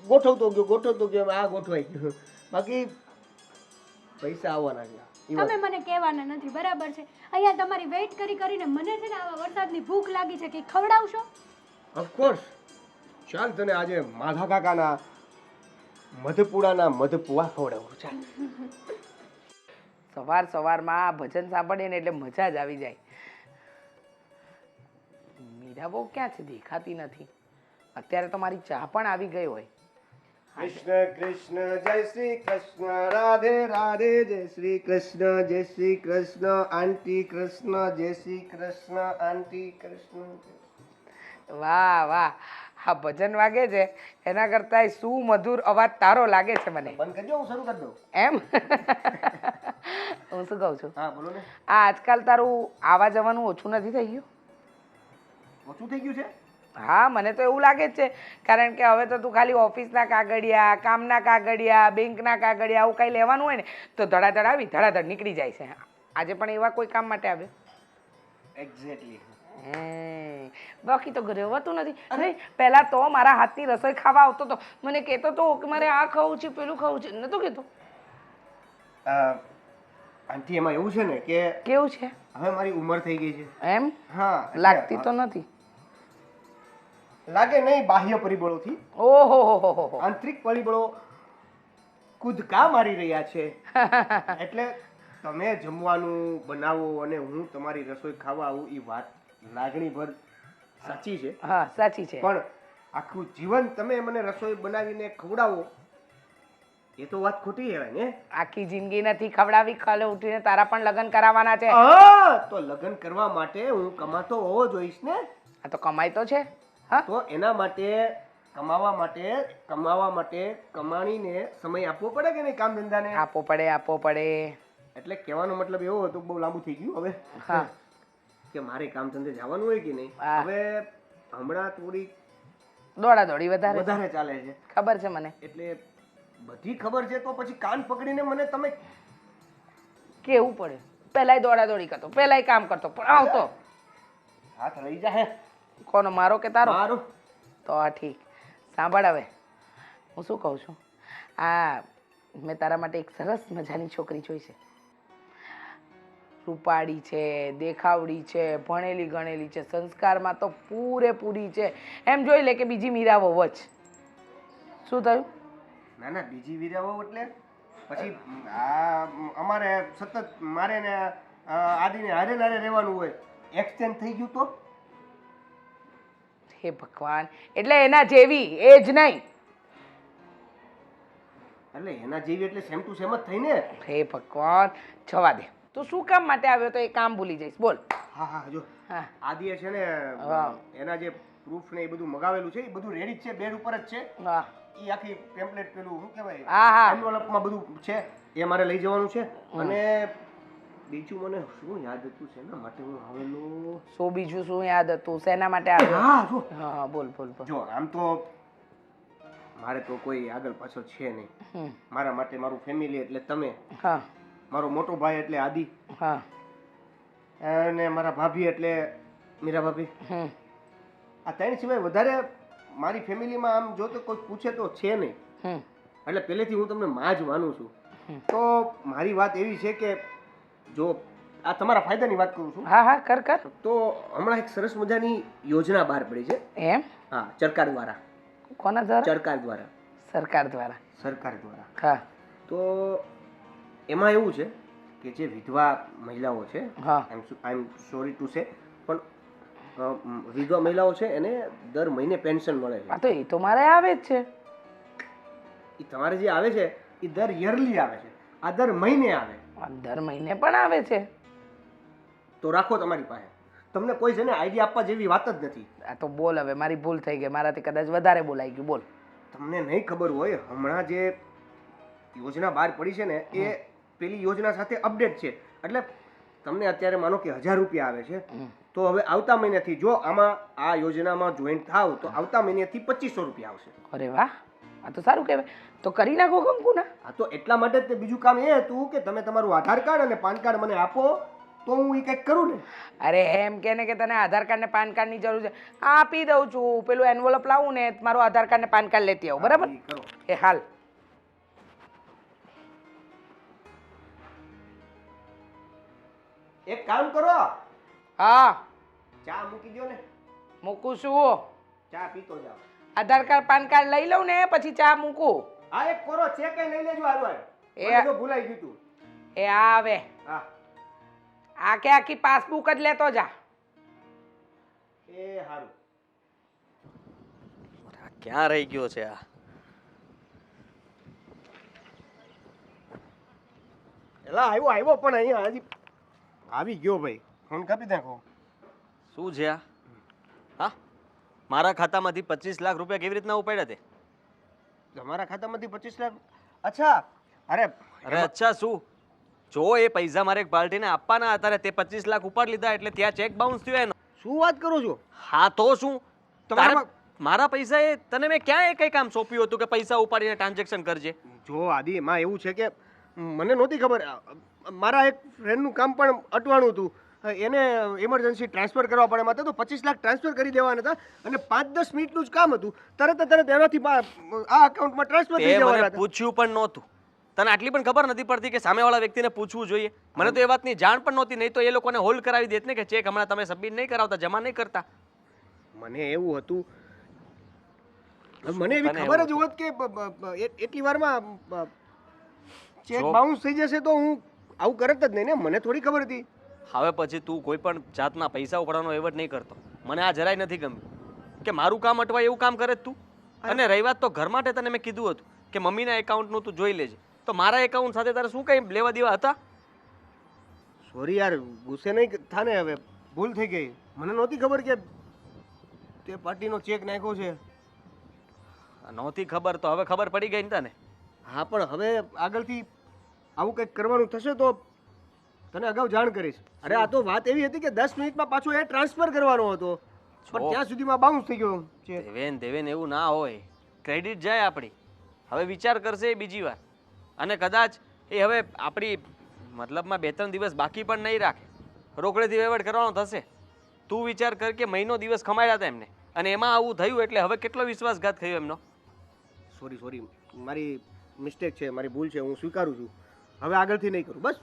C: ગોઠવતો ગયો આ ગોઠવાઈ ગયું. બાકી પૈસા આવવાના છે. ઈ વાત.
E: તમે મને કહેવાના નથી, બરાબર છે? અહીંયા તમારી વેઇટ કરીને મને છે ને આવા વરસાદની ભૂખ લાગી છે કે ખવડાવશો?
C: ઓફકોર્સ. ચાલ તને આજે માધા કાકાના મધપુડાના મધપુવા ખવડાવું. ચાલ.
D: સવારમાં આ ભજન સાંભળીએ ને એટલે મજા જ આવી જાય. મીરા બહુ ક્યાં છે? દેખાતી નથી. અત્યારે તો મારી ચા પણ આવી ગઈ હોય.
C: કૃષ્ણ કૃષ્ણ જય શ્રી કૃષ્ણ, રાધે રાધે જય શ્રી કૃષ્ણ, જય શ્રી કૃષ્ણ આંટી કૃષ્ણ, જય શ્રી કૃષ્ણ આંટી કૃષ્ણ.
D: વાહ વાહ, આ ભજન વાગે છે એના કરતા શું મધુર અવાજ તારો લાગે છે મને.
C: બંધ કરજો, હું શરૂ કરી દઉં.
D: એમ હું શું કહું છું,
C: હા બોલો ને.
D: આ આજકાલ તારું આવા જવાનું ઓછું નથી થઈ ગયું?
C: ઓછું થઈ ગયું છે?
D: હા, મને તો એવું લાગે જ છે. કારણ કે હવે તો તું ખાલી ઓફિસના કાગળિયા, કામના કાગળિયા, બેંકના કાગળિયા આવું કાંઈ લેવાનું હોય ને તો ધડાધડ આવી ધડાધડ નીકળી જાય છે. આજે પણ એવા કોઈ કામ માટે આવ્યો?
C: એક્ઝેક્ટલી.
D: બાકી તો ઘરે હોતું નથી. નહીં, પહેલા તો મારા હાથની રસોઈ ખાવા આવતો હતો, મને કહેતો હતો કે મારે આ ખાવું છે, પેલું ખાવું છે, નતો કહેતો?
C: આંટી એમાં એવું છે ને કે
D: કેવું છે?
C: હવે મારી ઉંમર થઈ ગઈ છે.
D: એમ
C: હા,
D: લાગતી તો નથી.
C: લાગે નહીં બાહ્ય પરિબળોથી,
D: ઓહો હો હો હો.
C: આંતરિક પરિબળો કૂદકા મારી રહ્યા છે. એટલે તમે જમવાનું બનાવો અને હું તમારી રસોઈ ખાવા આવું એ વાત લાગણીભર સાચી છે.
D: હા, સાચી છે.
C: પણ આખું જીવન તમે મને રસોઈ બનાવીને ખવડાવો એ તો વાત ખોટી કહેવાય ને.
D: આખી જિંદગી નથી ખવડાવી, ખાલે ઉઠીને તારા પણ લગ્ન કરાવવાના છે.
C: હા, તો લગ્ન કરવા માટે હું કમાતો હોવો જોઈશ ને.
D: આ તો કમાઈ તો છે. હા,
C: તો એના માટે કમાવા માટે કમાણીને સમય આપવો પડે કે નહીં? કામ ધંધાને
D: આપવો પડે.
C: એટલે કહેવાનો મતલબ એવો હતો, બહુ લાંબુ થઈ ગયું હવે.
D: હા,
C: કે મારે કામ ધંધે જવાનું હોય કે નહીં.
D: હા.
C: હવે હમણાં થોડી
D: દોડાદોડી વધારે
C: વધારે ચાલે છે.
D: ખબર છે મને.
C: એટલે બધી ખબર છે તો પછી કાન પકડીને મને તમે
D: કેવું પડે. પહેલાય દોડાદોડી કરતો, પહેલાય કામ કરતો, પણ આવતો
C: હાથ રહી જાય.
D: કોનો, મારો કે તારો?
C: મારું.
D: તો આ ઠીક. સાંભળ, હવે હું શું કહું છું, આ મેં તારા માટે એક સરસ મજાની છોકરી જોઈ છે. રૂપાળી છે, દેખાવડી છે, ભણેલી ગણેલી છે, સંસ્કારમાં તો પૂરેપૂરી છે. એમ જોઈ લે કે બીજી મીરા વહુ જ. શું થયું?
C: ના ના, બીજી વીરાઓ એટલે પછી આ અમારે સતત મારે ને આદિને હારે નારે રહેવાનું હોય. એક્સચેન્જ થઈ ગયું તો?
D: હે ભગવાન, એટલે એના જેવી એ જ નહીં.
C: એટલે એના જેવી એટલે સેમ ટુ સેમ જ થઈ ને.
D: હે ભગવાન, જવા દે. તું શું કામ માટે આવ્યો તો એ કામ ભૂલી જઈશ. બોલ.
C: હા હા, જો
D: હા,
C: આદિએ છે ને
D: હા.
C: એના જે પ્રૂફ ને એ બધું મગાવેલું છે એ બધું રેડી જ છે, બેડ ઉપર જ છે.
D: હા,
C: એ આખી ટેમ્પલેટ પેલું શું કહેવાય,
D: હા, હા.
C: એન્વેલપમાં બધું છે, એ મારે લઈ જવાનું છે. અને બીજું મને શું યાદ હતું, શેના માટે હું આવેલો?
D: શું બીજું શું યાદ હતું? શેના માટે આવ્યો?
C: હા જો
D: હા, બોલ બોલ બોલ.
C: જો આમ તો મારે તો કોઈ આગળ પાછળ છે નહીં.
D: હમ,
C: મારા માટે મારું ફેમિલી એટલે તમે,
D: હા,
C: મારો મોટો ભાઈ એટલે આદિ,
D: હા,
C: અને મારા ભાભી એટલે મીરા ભાભી.
D: હમ,
C: આ ત્રણ સિવાય વધારે મારી ફેમિલીમાં આમ જો તો કોઈ પૂછે તો છે નહીં.
D: હમ,
C: એટલે પહેલેથી હું તમને માં જ માનું છું.
D: હમ.
C: તો મારી વાત એવી છે કે જો આ તમારા ફાયદાની વાત કરું છું
D: હા, હા, કર કર.
C: તો હમણાં એક સરસ મજાની યોજના બહાર પડી છે.
D: એમ?
C: હા, સરકાર દ્વારા.
D: કોના દ્વારા?
C: સરકાર દ્વારા.
D: સરકાર દ્વારા.
C: સરકાર દ્વારા.
D: હા,
C: તો એમાં એવું છે કે જે વિધવા મહિલાઓ છે,
D: હા,
C: આઈ એમ સોરી ટુ સે, પણ વિધવા મહિલાઓ છે એને દર મહિને પેન્શન મળે છે.
D: આ તો એ તો મારે આવે જ છે.
C: એ તમારે જે આવે છે એ દર યરલી આવે છે, આ દર મહિને આવે.
D: આ દર મહિને પણ આવે છે.
C: તો રાખો તમારી પાસે. તમને કોઈ છે ને આઈડિયા આપવા જેવી વાત જ નથી.
D: આ તો બોલ, હવે મારી ભૂલ થઈ ગઈ, મારાથી કદાચ વધારે બોલાઈ ગયું. બોલ.
C: તમને નહીં ખબર હોય, હમણાં જે યોજના બહાર પડી છે ને એ પેલી યોજના સાથે અપડેટ છે. એટલે તમને અત્યારે માનો કે 1000 રૂપિયા આવે છે, તો હવે આવતા મહિનેથી જો આમાં આ યોજનામાં જોઈન થાવ તો આવતા મહિનેથી 2500 રૂપિયા આવશે.
D: અરે વાહ, આ તો સારું કહેવાય. તો કરી નાખો કંકુના.
C: હા, તો એટલા માટે જ તે બીજું કામ એ હતું કે તમે તમારું આધાર કાર્ડ અને પાન કાર્ડ મને આપો તો હું એ કંઈક કરું ને.
D: અરે એમ કે ને કે તને આધાર કાર્ડ ને પાન કાર્ડની જરૂર છે, આપી દઉં છું. પેલું એન્વોલપ લાવું ને મારું આધાર કાર્ડ ને પાન કાર્ડ લેતી આવું, બરાબર?
C: ઈ કરો.
D: એ હાલ.
C: એક કામ કરો,
D: હા,
C: ચા મૂકી દો ને.
D: મૂકું છું.
C: ચા પીતો જાઓ.
D: આધાર કાર્ડ પાન કાર્ડ લઈ લઉં ને પછી ચા મૂકું.
C: હા, એક કોરો ચેક લઈ લેજો હારું.
D: એ-
C: મને તો ભૂલાઈ ગયું તું.
D: એ આવે.
C: હા,
D: આખે આખી પાસબુક જ લેતો જા.
C: એ હારું.
A: આ ક્યાં રહી ગયો છે આ?
C: એલા આવ્યો પણ અહીંયા હજી આવી ગયો ભાઈ. ફોન કાપી નાખો.
A: શું છે આ? હા, મારા ખાતામાંથી 25 લાખ રૂપિયા કેવી રીતના ઉપાડ્યા તે?
C: તમારા ખાતામાંથી 25 લાખ? અચ્છા, અરે
A: અરે અચ્છા શું? જો એ પૈસા મારે એક પાર્ટીને આપવાના હતા ને તે 25 લાખ ઉપાડી લીધા એટલે ત્યાં ચેક બાઉન્સ થયો એનો.
C: શું વાત કરો છો?
A: હા તો શું?
C: તમારામાં-
A: તારે મારા પૈસા એ તને મેં ક્યાં કઈ કામ સોંપ્યું હતું કે પૈસા ઉપાડીને ટ્રાન્ઝેક્શન કરજે?
C: જો આદિ, એમાં એવું છે કે મને નહોતી ખબર. મારા એક ફ્રેન્ડનું કામ પણ અટવાણું હતું. એને ઇમરજન્સી ટ્રાન્સફર કરવા પડે એમાં તો 25 લાખ ટ્રાન્સફર કરી દેવાના હતા અને 5-10 મિનિટનું જ કામ હતું. તરત એનાથી આ અકાઉન્ટમાં ટ્રાન્સફર થઈ
A: તે
C: જવાના
A: મને
C: હતા.
A: પૂછ્યું પણ નહોતું. તને આટલી પણ ખબર નથી પડતી કે સામેવાળા વ્યક્તિને પૂછવું જોઈએ? મને તો એ વાતની જાણ પણ નહોતી, નહીં તો એ લોકોને હોલ્ડ કરાવી દેત ને કે ચેક હમણાં તમે સબમિટ નહીં કરાવતા, જમા નહીં કરતા.
C: મને એવું હતું, મને એવી
A: તને
C: ખબર જ
A: એવું
C: હોત કે એટલી વારમાં ચેક
A: જો-
C: બાઉન્સ થઈ જશે તો હું આવું કરત જ નહીં ને. મને થોડી ખબર હતી.
A: હવે પછી તું કોઈ પણ જાતના પૈસા ઉપાડવાનો એવડ નહીં કરતો. મને આ જરાય નથી ગમ્યું કે મારું કામ અટવાય એવું કામ કરે જ તું. અને રહી વાત તો ઘર માટે તને મેં કીધું હતું કે મમ્મીના એકાઉન્ટનું તું જોઈ લેજે, તો મારા એકાઉન્ટ સાથે તારે શું કંઈ લેવા દેવા હતા?
C: સોરી યાર, ગુસ્સે નહીં થાને. હવે ભૂલ થઈ ગઈ. મને નહોતી ખબર કે તે પાર્ટીનો ચેક નાખ્યો છે.
A: નહોતી ખબર તો હવે ખબર પડી ગઈ ને તને?
C: હા, પણ હવે આગળથી આવું કંઈક કરવાનું થશે તો તને અગાઉ જાણ કરીશ. અરે આ તો વાત એવી હતી કે 10 મિનિટમાં પાછો એ ટ્રાન્સફર કરવાનો હતો, પણ ત્યાં સુધીમાં બાઉન્સ થઈ ગયો છે.
A: દેવેન એવું ના હોય. ક્રેડિટ જાય આપણી. હવે વિચાર કરશે એ બીજી વાર. અને કદાચ એ હવે આપણી મતલબમાં 2-3 દિવસ બાકી પણ નહીં રાખે, રોકડેથી વહીવટ કરવાનો થશે. તું વિચાર કર કે મહિનો દિવસ ખમાડ્યા હતા એમને અને એમાં આવું થયું એટલે હવે કેટલો વિશ્વાસઘાત થયો એમનો.
C: સોરી, મારી મિસ્ટેક છે, મારી ભૂલ છે, હું સ્વીકારું છું. હવે આગળથી નહીં કરું, બસ.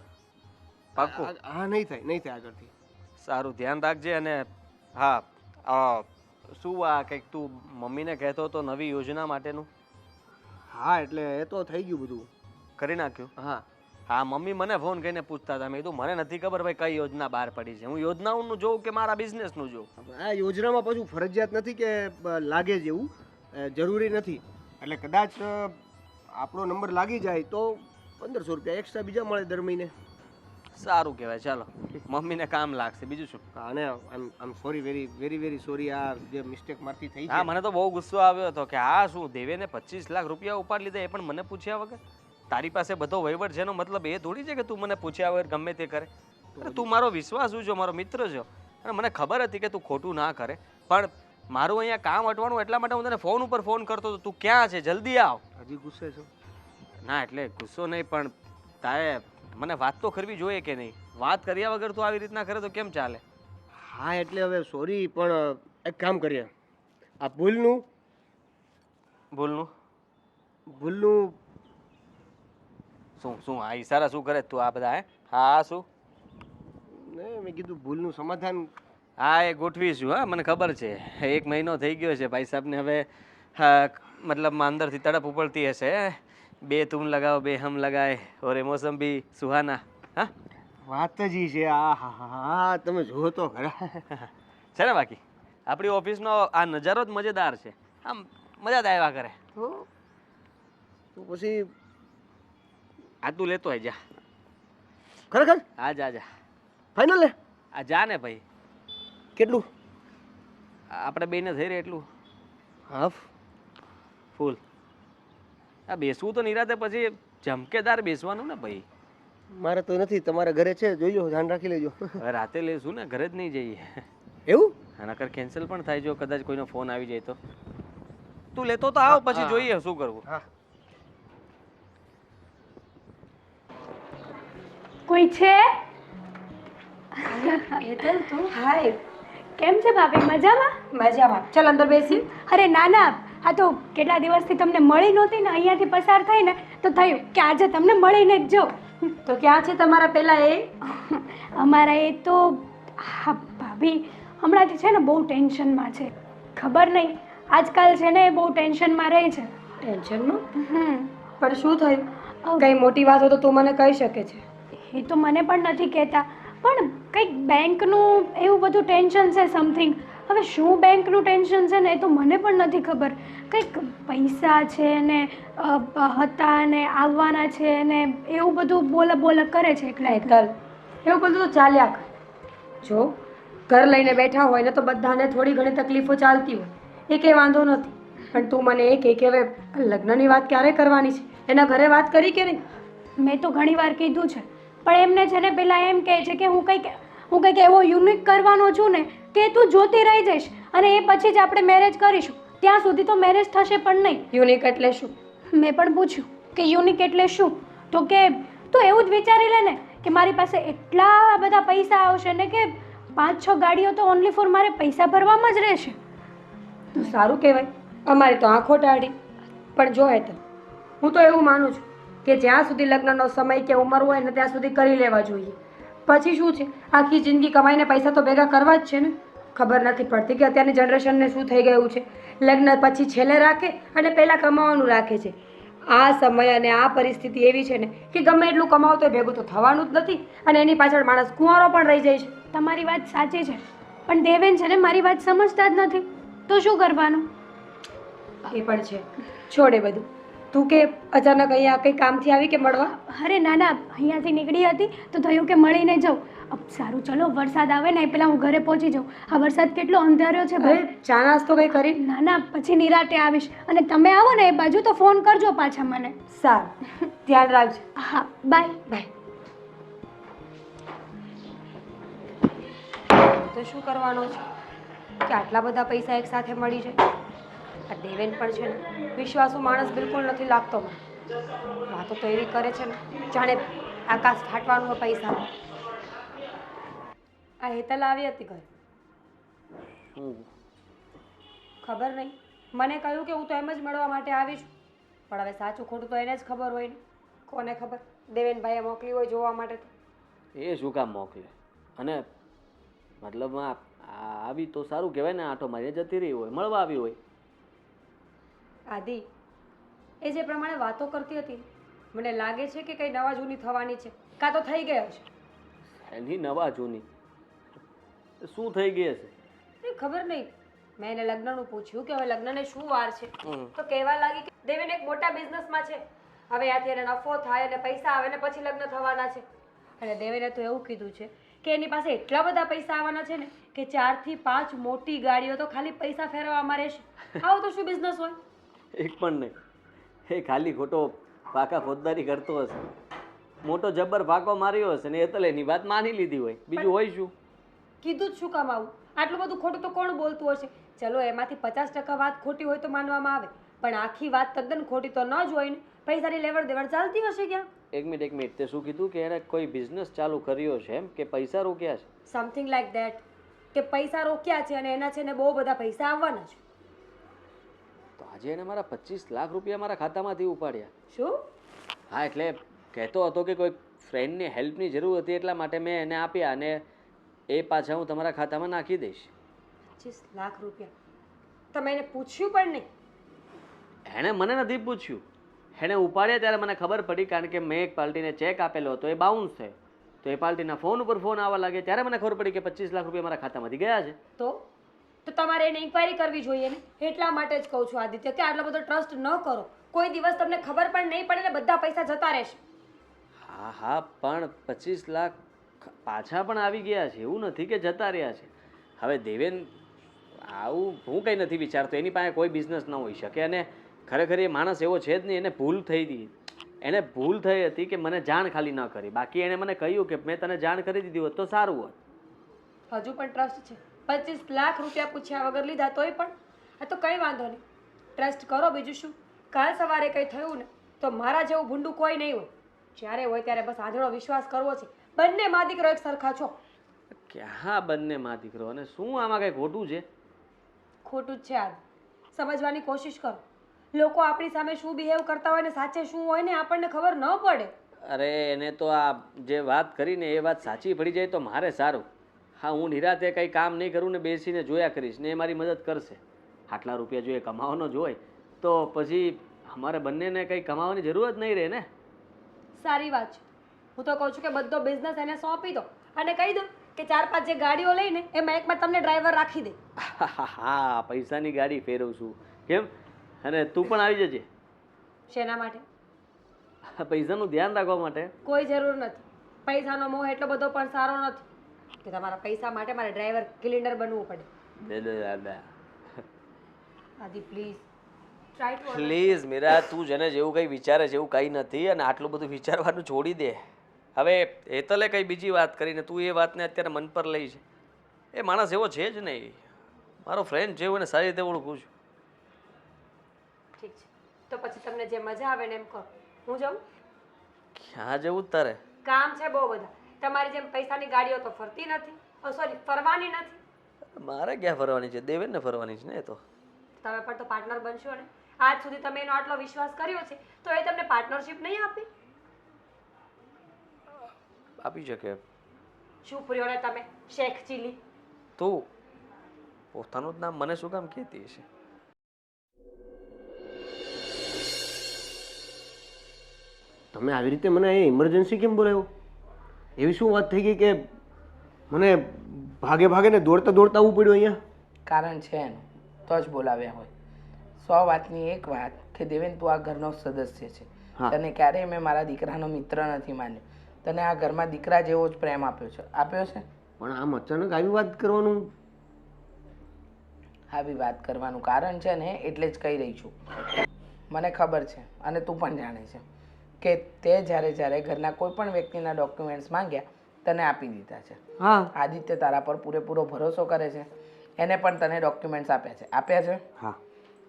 A: પાક્કું?
C: હા, નહીં થાય આગળથી.
A: સારું, ધ્યાન રાખજે. અને હા, શું આ કંઈક તું મમ્મીને કહેતો હતો નવી યોજના માટેનું?
C: હા, એટલે એ તો થઈ ગયું બધું.
A: કરી નાખ્યું?
C: હા,
A: હા, મમ્મી મને ફોન કરીને પૂછતા હતા. મેં કીધું મને નથી ખબર ભાઈ કઈ યોજના બહાર પડી છે. હું યોજનાઓનું જોઉં કે મારા બિઝનેસનું જોઉં?
C: આ યોજનામાં પાછું ફરજિયાત નથી કે લાગે જ એવું, જરૂરી નથી. એટલે કદાચ આપણો નંબર લાગી જાય તો 1500 રૂપિયા એક્સ્ટ્રા બીજા મળે દર મહિને.
A: સારું કહેવાય. ચાલો, મમ્મીને કામ લાગશે, બીજું શું.
C: અને આમ સોરી, વેરી સોરી. આ જે મિસ્ટેક મારથી થઈ
A: હા,
C: છે.
A: મને તો બહુ ગુસ્સો આવ્યો હતો કે આ શું દેવેને 25 લાખ રૂપિયા ઉપાડી લીધા, એ પણ મને પૂછ્યા વગર. તારી પાસે બધો વહીવટ છે એનો મતલબ એ થોડી છે કે તું મને પૂછ્યા વગર ગમે તે કરે. અરે તું મારો વિશ્વાસુ છો, મારો મિત્ર છો, અને મને ખબર હતી કે તું ખોટું ના કરે. પણ મારું અહીંયા કામ અટવાનું એટલા માટે હું તને ફોન ઉપર ફોન કરતો હતો. તું ક્યાં છે? જલ્દી આવ.
C: હજી ગુસ્સે છો?
A: ના એટલે ગુસ્સો નહીં, પણ તારે મને વાત તો કરવી જોઈએ કે નહીં? વાત કર્યા વગર તું આવી રીતના કરે તો કેમ ચાલે?
C: હા, એટલે હવે સોરી, પણ એક કામ કરીએ. આ ભૂલનું
A: શું આ ઈશારા શું કરે તું આ બધા? હા શું?
C: ને મેં કીધું ભૂલનું સમાધાન.
A: હા, એ ગોઠવીશું. હા, મને ખબર છે. 1 મહિનો થઈ ગયો છે ભાઈ સાહેબને. હવે મતલબમાં અંદરથી તડપ ઉપડતી હશે. 2 તુમ લગાઓ 2 હમ લગાએ ઓર એ મોસમ ભી સુહાના. હા,
C: વાત જ ઈ છે. હા, તમે જુઓ તો ખરા.
A: છે ને? બાકી આપણી ઓફિસનો આ નજારો જ મજેદાર છે. આમ મજા જ આવ્યા કરે.
C: તો પછી
A: આ તું લેતો હોય જા.
C: ખરેખર
A: હા, જા.
C: ફાઇનલ ને?
A: આ જા ને ભાઈ.
C: કેટલું?
A: આપણે બેને થઈ રહે એટલું.
C: હાફ?
A: ફૂલ. આ બેસવું તો નિરાતે પછી જમકેદાર બેસવાનું ને ભાઈ.
C: મારે તો નથી, તમારા ઘરે છે, જોઈજો, ધ્યાન રાખી લેજો.
A: હવે રાતે લેશું ને, ઘરે જ નહીં જઈએ.
C: એવું?
A: નકર કેન્સલ પણ થાય જો કદાચ કોઈનો ફોન આવી જાય તો. તું લેતો તો આવ, પછી જોઈએ શું કરવું.
C: હા.
E: કોઈ છે?
B: હેતલ તું? હાય,
E: કેમ છે ભાભી? મજામાં?
B: મજામાં. ચાલ અંદર બેસી.
E: અરે ના ના, આ તો કેટલા દિવસથી તમને મળી નહોતી ને, અહીંયાથી પસાર થઈ ને તો થયું કે આજે તમને મળીને જ જાઉં.
B: તો ક્યાં છે તમારા પેલા એ?
E: અમારા એ તો હા ભાભી હમણાંથી છે ને બહુ ટેન્શનમાં છે. ખબર નહીં આજકાલ છે ને એ બહુ ટેન્શનમાં રહે છે.
B: ટેન્શનમાં? પણ શું થયું? કઈ મોટી વાત હોય તો તું મને કહી શકે છે.
E: એ તો મને પણ નથી કહેતા, પણ કંઈક બેંકનું એવું બધું ટેન્શન છે સમથિંગ. હવે શું બેંકનું ટેન્શન છે ને એ તો મને પણ નથી ખબર. કંઈક પૈસા છે ને હતા ને આવવાના છે ને એવું બધું બોલા કરે છે એકલા.
B: હેતલ, એવું બધું તો ચાલ્યા કર. જો ઘર લઈને બેઠા હોય ને તો બધાને થોડી ઘણી તકલીફો ચાલતી હોય, એ કંઈ વાંધો નથી. પણ તું મને એ કહે કે હવે લગ્નની વાત ક્યારે કરવાની છે? એના ઘરે વાત કરી કે નહીં?
E: મેં તો ઘણી વાર કીધું છે, પણ એમને છે ને પેલા એમ કહે છે કે હું કંઈક એવો યુનિક કરવાનો છું ને કે તું જોતી રહી જઈશ અને એ પછી જ આપણે મેરેજ કરીશું. ત્યાં સુધી તો મેરેજ થશે પણ નહીં.
B: યુનિક એટલે શું?
E: મેં પણ પૂછ્યું કે યુનિક એટલે શું, તો કે તું એવું જ વિચારી લે ને કે મારી પાસે એટલા બધા પૈસા આવશે ને કે 5-6 ગાડીઓ તો ઓનલી ફોર મારે પૈસા ભરવામાં જ રહેશે.
B: તો સારું કહેવાય. અમારી તો આંખો ટાળી. પણ જો હેતલ, હું તો એવું માનું છું કે જ્યાં સુધી લગ્નનો સમય કે ઉંમર હોય ને ત્યાં સુધી કરી લેવા જોઈએ. પછી શું છે, આખી જિંદગી કમાઈને પૈસા તો ભેગા કરવા જ છે ને. ખબર નથી પડતી કે અત્યારની જનરેશનને શું થઈ ગયું છે. લગ્ન પછી છેલ્લે રાખે અને પહેલાં કમાવાનું રાખે છે. આ સમય અને આ પરિસ્થિતિ એવી છે ને કે ગમે એટલું કમાવો તો ભેગું તો થવાનું જ નથી, અને એની પાછળ માણસ કુંવારો પણ રહી જાય છે.
E: તમારી વાત સાચી છે, પણ દેવેન છે ને મારી વાત સમજતા જ નથી. તો શું કરવાનું?
B: એ પણ છે. છોડે બધું. તું કે અચાનક અહીંયા કંઈ કામથી આવી કે મળવા?
E: અરે ના ના, અહીંયાથી નીકળી હતી તો થયું કે મળીને જાઉં. સારું ચલો, વરસાદ આવે ને એ પહેલાં હું ઘરે પહોંચી જાઉં. આ વરસાદ કેટલો અંધાર્યો છે ભાઈ.
B: અરે ચા નાસ્તો કંઈ કરી?
E: ના ના, પછી નિરાતે આવીશ. અને તમે આવો ને એ બાજુ તો ફોન કરજો પાછા મને.
B: સારું, ધ્યાન રાખજો.
E: હા, બાય
B: બાય. તો શું કરવાનો છે કે આટલા બધા પૈસા એક સાથે મળી જાય? આ દેવેન પણ છે ને વિશ્વાસુ માણસ બિલકુલ નથી લાગતો મને. વાતો તો એવી કરે છે ને જાણે આકાશ ફાટવાનું હોય પૈસા. આ હેતલ આવી હતી ઘરે. ખબર નહીં, મને કહ્યું કે હું તો એમ જ મળવા માટે આવી છું. પણ હવે સાચું ખોટું તો એને જ ખબર હોય ને. કોને ખબર, દેવેનભાઈએ મોકલી હોય જોવા માટે. તો
A: એ શું કામ મોકલે? અને મતલબમાં આવી તો સારું કહેવાય ને, આટો મારી જતી રહી હોય, મળવા આવી હોય.
B: આદિ, એ જે પ્રમાણે વાતો કરતી હતી મને લાગે છે કે કંઈ નવા જૂની થવાની છે, કાં તો થઈ ગયો છે.
A: એની નવા જૂની શું થઈ ગઈ હશે?
B: એ ખબર નહીં. મેં એને લગ્નનું પૂછ્યું કે હવે લગ્નને શું વાર છે, તો કહેવા લાગી કે દેવેન એક મોટા બિઝનેસમાં છે, હવે આથી એને નફો થાય અને પૈસા આવે ને પછી લગ્ન થવાના છે. અને દેવેને તો એવું કીધું છે કે એની પાસે એટલા બધા પૈસા આવવાના છે ને કે 4 થી 5 મોટી ગાડીઓ તો ખાલી પૈસા ફેરવવામાં રહેશે. આવું તો શું બિઝનેસ હોય?
A: એક પણ નહીં. એ ખાલી ખોટો પાકા ફોજદારી કરતો હશે, મોટો જબ્બર પાકો માર્યો હશે ને એ તો એની વાત માની લીધી હોય, બીજું હોય શું?
B: કીધું જ શું કામ આવું? આટલું બધું ખોટું તો કોણ બોલતું હશે? ચલો એમાંથી 50% વાત ખોટી હોય તો માનવામાં આવે, પણ આખી વાત તદ્દન ખોટી તો ન જ હોય ને. પૈસાની લેવડ દેવડ ચાલતી હશે ક્યાં?
A: એક મિનિટ, તે શું કીધું કે એને કોઈ બિઝનેસ ચાલુ કર્યો છે એમ કે પૈસા રોક્યા છે?
B: સમથિંગ લાઈક ધેટ, કે પૈસા રોક્યા છે અને એના છે ને બહુ બધા પૈસા આવવાના છે.
A: તો આજે એને મારા 25 લાખ રૂપિયા મારા ખાતામાંથી ઉપાડ્યા.
B: શું?
A: હા, એટલે કહેતો હતો કે કોઈ ફ્રેન્ડની હેલ્પની જરૂર હતી એટલા માટે મેં એને આપ્યા અને એ પાછા હું તમારા ખાતામાં નાખી દઈશ.
B: 25 લાખ રૂપિયા? તમે એને પૂછ્યું પણ નહીં?
A: એણે મને નથી પૂછ્યું, એણે ઉપાડ્યા ત્યારે મને ખબર પડી, કારણ કે મેં એક પાર્ટીને ચેક આપેલો હતો, એ બાઉન્સ થયો. તો એ પાર્ટીના ફોન ઉપર ફોન આવવા લાગે ત્યારે મને ખબર પડી કે 25 લાખ રૂપિયા મારા ખાતામાંથી ગયા છે.
B: તો તમારે એને ઇન્ક્વાયરી કરવી જોઈએ ને. એટલા માટે જ કહું છું આદિત્ય કે આટલો બધો ટ્રસ્ટ ન કરો. કોઈ દિવસ તમને ખબર પણ નહીં પડે ને બધા પૈસા જતા રહેશે.
A: હા, પણ 25 લાખ પાછા પણ આવી ગયા છે, એવું નથી કે જતા રહ્યા છે. હવે દેવેન આવું હું કંઈ નથી વિચારતો, એની પાસે કોઈ બિઝનેસ ન હોઈ શકે અને ખરેખર એ માણસ એવો છે જ નહીં, એને ભૂલ થઈ હતી. એને ભૂલ થઈ હતી કે મને જાણ ખાલી ન કરી. બાકી એણે મને કહ્યું કે મેં તને જાણ કરી દીધી હોત તો સારું હોત.
B: હજુ પણ ટ્રસ્ટ છે. 25 લાખ રૂપિયા પૂછ્યા વગર લીધા તોય પણ આ તો કંઈ વાંધો નહીં. ટ્રસ્ટ કરો, બીજું શું. કાલ સવારે કંઈ થયું ને તો મારા જેવું ભૂંડું કોઈ નહીં હોય. જ્યારે હોય ત્યારે બસ આંધળો વિશ્વાસ કરવો છે. બંને મા દીકરો એક સરખા છો.
A: ક્યાં બંને માં દીકરો, અને શું આમાં કઈ ખોટું છે?
B: ખોટું જ છે. આ સમજવાની કોશિશ કરો. લોકો આપણી સામે શું બિહેવ કરતા હોય ને સાચે શું હોય ને આપણને ખબર ન પડે.
A: અરે એને તો આ જે વાત કરીને એ વાત સાચી પડી જાય તો મારે સારું. હા, હું નિરાતે કંઈ કામ નહીં કરું ને બેસીને જોયા કરીશ ને એ મારી મદદ કરશે. આટલા રૂપિયા જો એ કમાવાનો જ હોય તો પછી અમારે બંનેને કંઈ કમાવાની જરૂર જ નહીં રહે ને.
B: સારી વાત છે. હું તો કહું છું કે બધો બિઝનેસ એને સોંપી દો અને કહી દો કે 4-5 જે ગાડીઓ લઈને એમાં એકમાં તમને ડ્રાઈવર રાખી દે.
A: હા, પૈસાની ગાડી ફેરવશું. કેમ? અને તું પણ આવી જજે.
B: શેના માટે?
A: પૈસાનું ધ્યાન રાખવા માટે.
B: કોઈ જરૂર નથી. પૈસાનો મોહ એટલો બધો પણ સારો નથી કે તમારા પૈસા માટે મારે ડ્રાઈવર ક્લિન્ડર બનવું પડે.
A: દે દે દાદા.
B: Aadi please try to
A: please Meera, તું જેને જેવું કંઈ વિચારે છે એવું કંઈ નથી, અને આટલું બધું વિચારવાનું છોડી દે. હવે હેતલે કંઈ બીજી વાત કરીને તું એ વાતને અત્યારે મન પર લઈ છે. એ માણસ એવો છે જ નહીં. મારો ફ્રેન્ડ છે, હું એને સારી રીતે ઓળખું છું.
B: ઠીક છે. તો પછી તમને જે મજા આવે ને એમ કરો. હું જાઉં?
A: ક્યાં જવું તારે?
B: કામ છે બહુ બધા. તમારી જેમ પૈસાની ગાડીઓ તો ફરતી નથી. સોરી, ફરવાની નથી.
A: મારે ક્યાં ફરવાની છે? દેવેનને ફરવાની છે ને. એ તો
B: તમે પણ તો પાર્ટનર બનશો ને. આજ સુધી તમે એનો આટલો વિશ્વાસ કર્યો છે તો એ તમને પાર્ટનરશિપ નહીં આપી?
A: આપી શકે.
B: શું પૂર્યો ને તમે શેખ ચીલી?
A: તું પોતાનું જ નામ મને શું કામ કહેતી હશે?
C: તમે આવી રીતે મને અહીં ઇમરજન્સી કેમ બોલાવ્યો? એવી શું વાત થઈ ગઈ કે મને ભાગે ભાગે ને દોડતા દોડતા આવવું પડ્યું અહીંયા?
D: કારણ છે એનું, તો જ બોલાવ્યા હોય. 100 વાતની એક વાત કે દેવેન, તું આ ઘરનો સદસ્ય છે.
C: હા.
D: તને ક્યારેય મેં મારા દીકરાનો મિત્ર નથી માન્યો. તને આ ઘરમાં દીકરા જેવો જ પ્રેમ આપ્યો છે. આપ્યો છે?
C: પણ આમ અચાનક આવી વાત કરવાનું?
D: આવી વાત કરવાનું કારણ છે ને એટલે જ કહી રહી છું. મને ખબર છે અને તું પણ જાણે છે કે તે જ્યારે જ્યારે ઘરના કોઈ પણ વ્યક્તિના ડોક્યુમેન્ટ્સ માંગ્યા તને આપી દીધા છે.
C: હા.
D: આદિત્ય તારા પર પૂરેપૂરો ભરોસો કરે છે. એને પણ તને ડોક્યુમેન્ટ્સ આપ્યા છે. આપ્યા છે?
C: હા.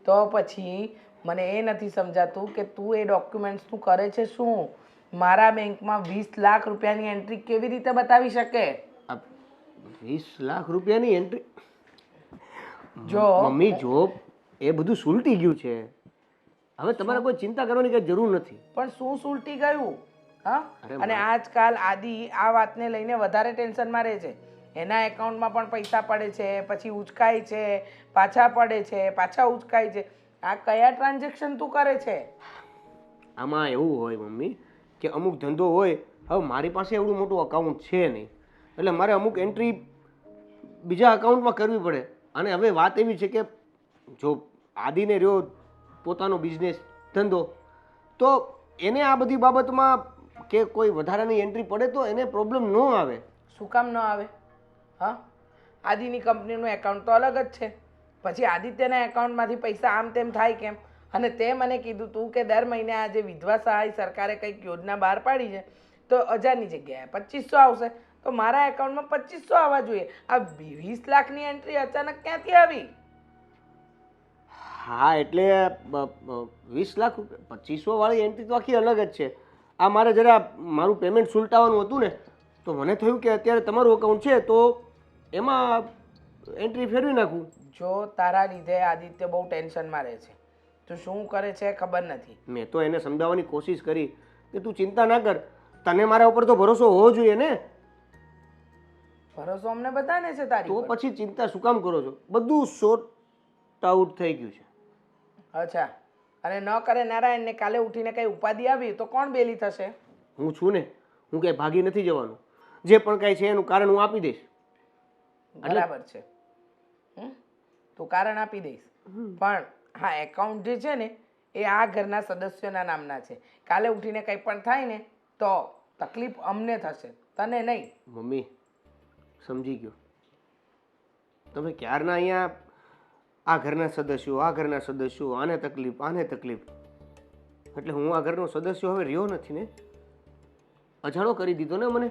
D: તો પછી મને એ નથી સમજાતું કે તું એ ડોક્યુમેન્ટ્સનું કરે છે શું? મારા બેંકમાં 20 લાખ રૂપિયાની એન્ટ્રી કેવી રીતે બતાવી શકે?
C: 20 લાખ રૂપિયાની એન્ટ્રી?
D: જો
C: મમ્મી, જો એ બધું સુલટી ગયું છે. હવે તમારે કોઈ ચિંતા કરવાની કઈ જરૂર નથી.
D: પણ શું સુલટી ગયું? હા.
C: અરે
D: અને આજકાલ આદિ આ વાતને લઈને વધારે ટેન્શનમાં રહે છે. એના એકાઉન્ટમાં પણ પૈસા પડે છે, પછી ઉચકાય છે, પાછા પડે છે, પાછા ઉચકાય છે. આ કયા ટ્રાન્ઝેક્શન તું કરે છે?
C: આમાં એવું હોય મમ્મી કે અમુક ધંધો હોય. હવે મારી પાસે એવડું મોટું અકાઉન્ટ છે નહીં, એટલે મારે અમુક એન્ટ્રી બીજા અકાઉન્ટમાં કરવી પડે. અને હવે વાત એવી છે કે જો આદિને રહ્યો પોતાનો બિઝનેસ ધંધો, તો એને આ બધી બાબતમાં કે કોઈ વધારાની એન્ટ્રી પડે તો એને પ્રોબ્લેમ ન આવે.
D: શું કામ ન આવે? હા, આદિની કંપનીનું એકાઉન્ટ તો અલગ જ છે. પછી આદિત્યના એકાઉન્ટમાંથી પૈસા આમ તેમ થાય કેમ? અને તે મને કીધું તું કે દર મહિને આ જે વિધવા સહાય સરકારે કંઈક યોજના બહાર પાડી છે તો 1000ની જગ્યાએ 2500 આવશે. તો મારા એકાઉન્ટમાં 2500 આવવા જોઈએ. આ 20 લાખની એન્ટ્રી અચાનક ક્યાંથી આવી?
C: હા, એટલે 20 લાખ 2500 વાળી એન્ટ્રી તો આખી અલગ જ છે. આ મારે જરા મારું પેમેન્ટ સુલટાવવાનું હતું ને, તો મને થયું કે અત્યારે તમારું અકાઉન્ટ છે તો એમાં એન્ટ્રી ફેરવી નાખું.
D: જો તારા લીધે આદિત્ય બહુ ટેન્શનમાં રહે છે. તું શું કરે છે ખબર નથી.
C: મેં તો એને સમજાવવાની કોશિશ કરી કે તું ચિંતા ના કર, તને મારા ઉપર તો ભરોસો હોવો જોઈએ ને.
D: ભરોસો અમને બધાને છે તારી
C: તો
D: પર.
C: પછી ચિંતા શું કામ કરો છો? બધું સોર્ટ આઉટ થઈ ગયું છે.
D: અચ્છા, અને ન કરે નારાયણને કાલે ઉઠીને કઈ ઉપાધિ આવી તો કોણ બેલી થશે?
C: હું છું ને, હું કંઈ ભાગી નથી જવાનું. જે પણ કાંઈ છે એનું કારણ હું આપી દઈશ.
D: બરાબર છે. તું કારણ આપી દઈશ, પણ હા એકાઉન્ટ જે છે ને એ આ ઘરના સદસ્યોના નામના છે. કાલે ઉઠીને કંઈ પણ થાય ને તો તકલીફ અમને થશે, તને નહીં.
C: મમ્મી સમજી ગયો. તમે ક્યારના અહીંયા આ ઘરના સદસ્યો આને તકલીફ એટલે હું આ ઘરનો સદસ્ય હવે રહ્યો નથી ને, અજાણો કરી દીધો ને મને.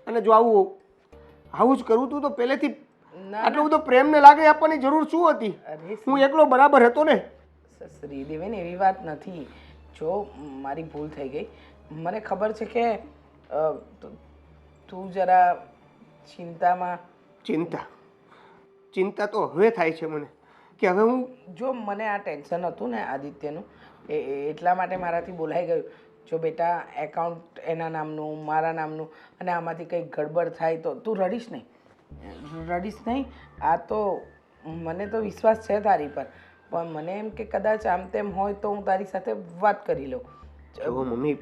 C: અને જો આવું જ કરવું તું તો પહેલેથી આટલો બધો પ્રેમને લાગે આપવાની જરૂર શું હતી?
D: અરે
C: હું એકલો બરાબર હતો ને.
D: શ્રીદેવીન એવી વાત નથી. જો મારી ભૂલ થઈ ગઈ. મને ખબર છે કે તું જરા
C: ચિંતા તો હવે થાય છે મને કે હવે હું
D: જો મને આ ટેન્શન હતું ને આદિત્યનું એટલા માટે મારાથી બોલાઈ ગયું. જો બેટા એકાઉન્ટ એના નામનું મારા નામનું અને આમાંથી કંઈક ગડબડ થાય તો તું રડીશ નહીં. આ તો મને તો વિશ્વાસ છે તારી પર, પણ મને એમ કે કદાચ આમ તેમ હોય તો હું તારી સાથે વાત કરી લઉં.
C: જો મમ્મી,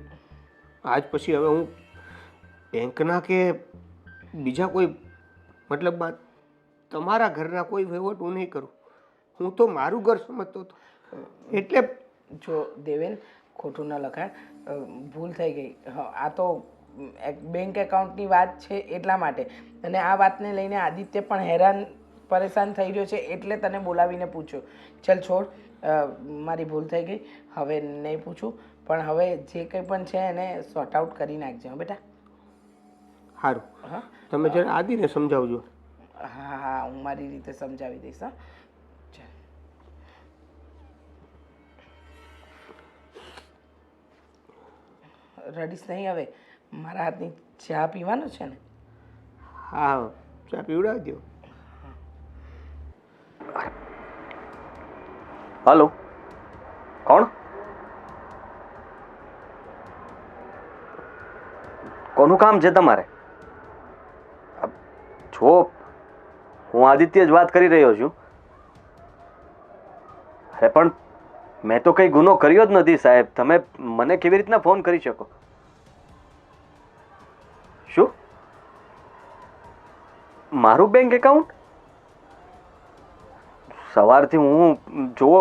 C: આજ પછી હવે હું બેંકના કે બીજા કોઈ મતલબ તમારા ઘરના કોઈ વહીવટ હું નહીં કરું. હું તો મારું ઘર સમજતો હતો. એટલે
D: જો દેવેન, ખોટું ન લખાય, ભૂલ થઈ ગઈ. આ તો બેંક એકાઉન્ટની વાત છે એટલા માટે, અને આ વાતને લઈને આદિત્ય પણ પરેશાન થઈ રહ્યો છે એટલે તને બોલાવીને પૂછ્યો. ચલ છોડ, મારી ભૂલ થઈ ગઈ, હવે નહીં પૂછું. પણ હવે જે કંઈ પણ છે એને સોર્ટ આઉટ કરી નાખજે હો બેટા.
C: સારું,
D: હા
C: તમે જરા આદિને સમજાવજો.
D: હા, હું મારી રીતે સમજાવી દઈશ. હા, ચાલ. રડીશ નહીં હવે. મારા હાથની ચા પીવાનો છે ને?
C: હા, ચા પીવડાવી દો.
A: હલો, કોણ? કોનું કામ છે તમારે? જો હું આદિત્ય જ વાત કરી રહ્યો છું. અરે પણ મેં તો કંઈ ગુનો કર્યો જ નથી સાહેબ. તમે મને કેવી રીતના ફોન કરી શકો? શું? મારું બેંક એકાઉન્ટ? સવારથી હું જુઓ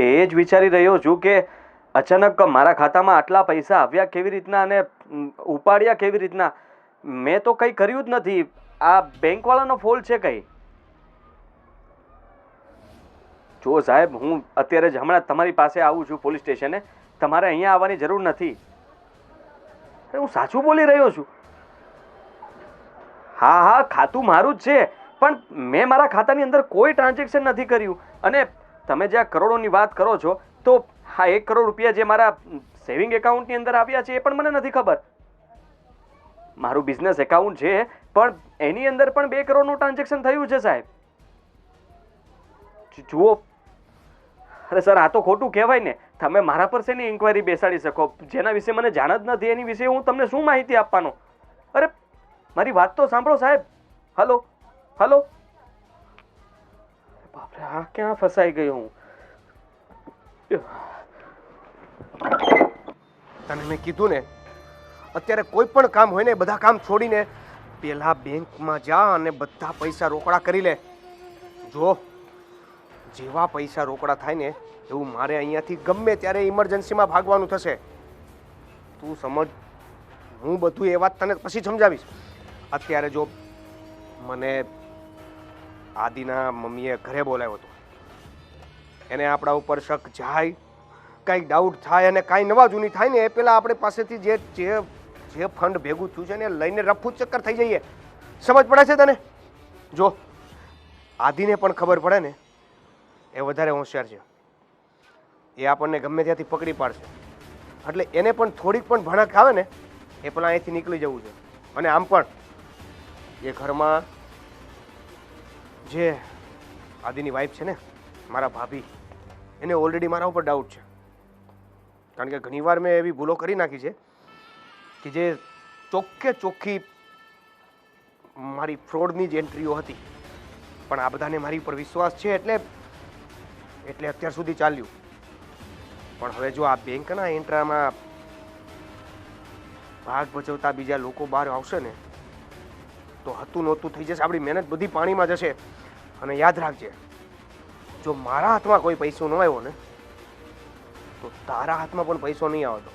A: એ જ વિચારી રહ્યો છું કે અચાનક મારા ખાતામાં આટલા પૈસા આવ્યા કેવી રીતના અને ઉપાડ્યા કેવી રીતના. મેં તો કંઈ કર્યું જ નથી. આ બેંકવાળાનો ફોલ્ટ છે કંઈ. જો સાહેબ, હું અત્યારે જ હમણાં તમારી પાસે આવું છું પોલીસ સ્ટેશને. તમારે અહીંયા આવવાની જરૂર નથી. હું સાચું બોલી રહ્યો છું. હા, ખાતું મારું જ છે, પણ મેં મારા ખાતાની અંદર કોઈ ટ્રાન્ઝેક્શન નથી કર્યું. અને તમે જે આ કરોડોની વાત કરો છો તો હા, 1 કરોડ રૂપિયા જે મારા સેવિંગ એકાઉન્ટની અંદર આવ્યા છે એ પણ મને નથી ખબર. મારું બિઝનેસ એકાઉન્ટ છે પણ એની અંદર પણ 2 કરોડનું ટ્રાન્ઝેક્શન થયું છે સાહેબ. જુઓ, અરે સર, આ તો ખોટું કહેવાય ને. તમે મારા પર શેની ઇન્ક્વાયરી બેસાડી શકો જેના વિશે મને જાણ જ નથી? એની વિશે હું તમને શું માહિતી આપવાનો? અરે મારી વાત તો સાંભળો સાહેબ. હલો, બાપરે, આ ક્યાં ફસાઈ ગયો હું?
C: તને મેં કીધું ને, અત્યારે કોઈ પણ કામ હોય ને બધા કામ છોડીને પેલા બેંકમાં જા અને બધા પૈસા રોકડા કરી લે. જો જેવા પૈસા રોકડા થાય ને એવું મારે અહીંયાથી ગમે ત્યારે ઇમરજન્સીમાં ભાગવાનું થશે. તું સમજ. હું બધું એ વાત તને પછી સમજાવીશ. અત્યારે જો મને આદિના મમ્મીએ ઘરે બોલાવ્યો હતો. એને આપણા ઉપર શક જાય, કાંઈક ડાઉટ થાય અને કાંઈ નવા જૂની થાય ને એ પહેલાં આપણે પાસેથી જે ફંડ ભેગું થયું છે ને લઈને રફુ ચક્કર થઈ જઈએ. સમજ પડે છે તને? જો આદિને પણ ખબર પડે ને એ વધારે હોશિયાર છે. એ આપણને ગમે ત્યાંથી પકડી પાડશે. એટલે એને પણ થોડીક પણ ભણક આવે ને એ પેલા અહીંથી નીકળી જવું છે. અને આમ પણ એ ઘરમાં જે આદિની વાઈફ છે ને, મારા ભાભી, એને ઓલરેડી મારા ઉપર ડાઉટ છે. કારણ કે ઘણીવાર મેં એવી ભૂલો કરી નાખી છે કે જે ચોખ્ખી મારી ફ્રોડની જ એન્ટ્રીઓ હતી. પણ આ બધાને મારી ઉપર વિશ્વાસ છે એટલે અત્યાર સુધી ચાલ્યું. પણ હવે જો આ બેંકના એન્ટ્રામાં ભાગ ભજવતા બીજા લોકો બહાર આવશે ને તો હતું નહોતું થઈ જશે. આપણી મહેનત બધી પાણીમાં જશે. અને યાદ રાખજે, જો મારા હાથમાં કોઈ પૈસો ન આવ્યો ને તો તારા હાથમાં પણ પૈસો નહીં આવતો.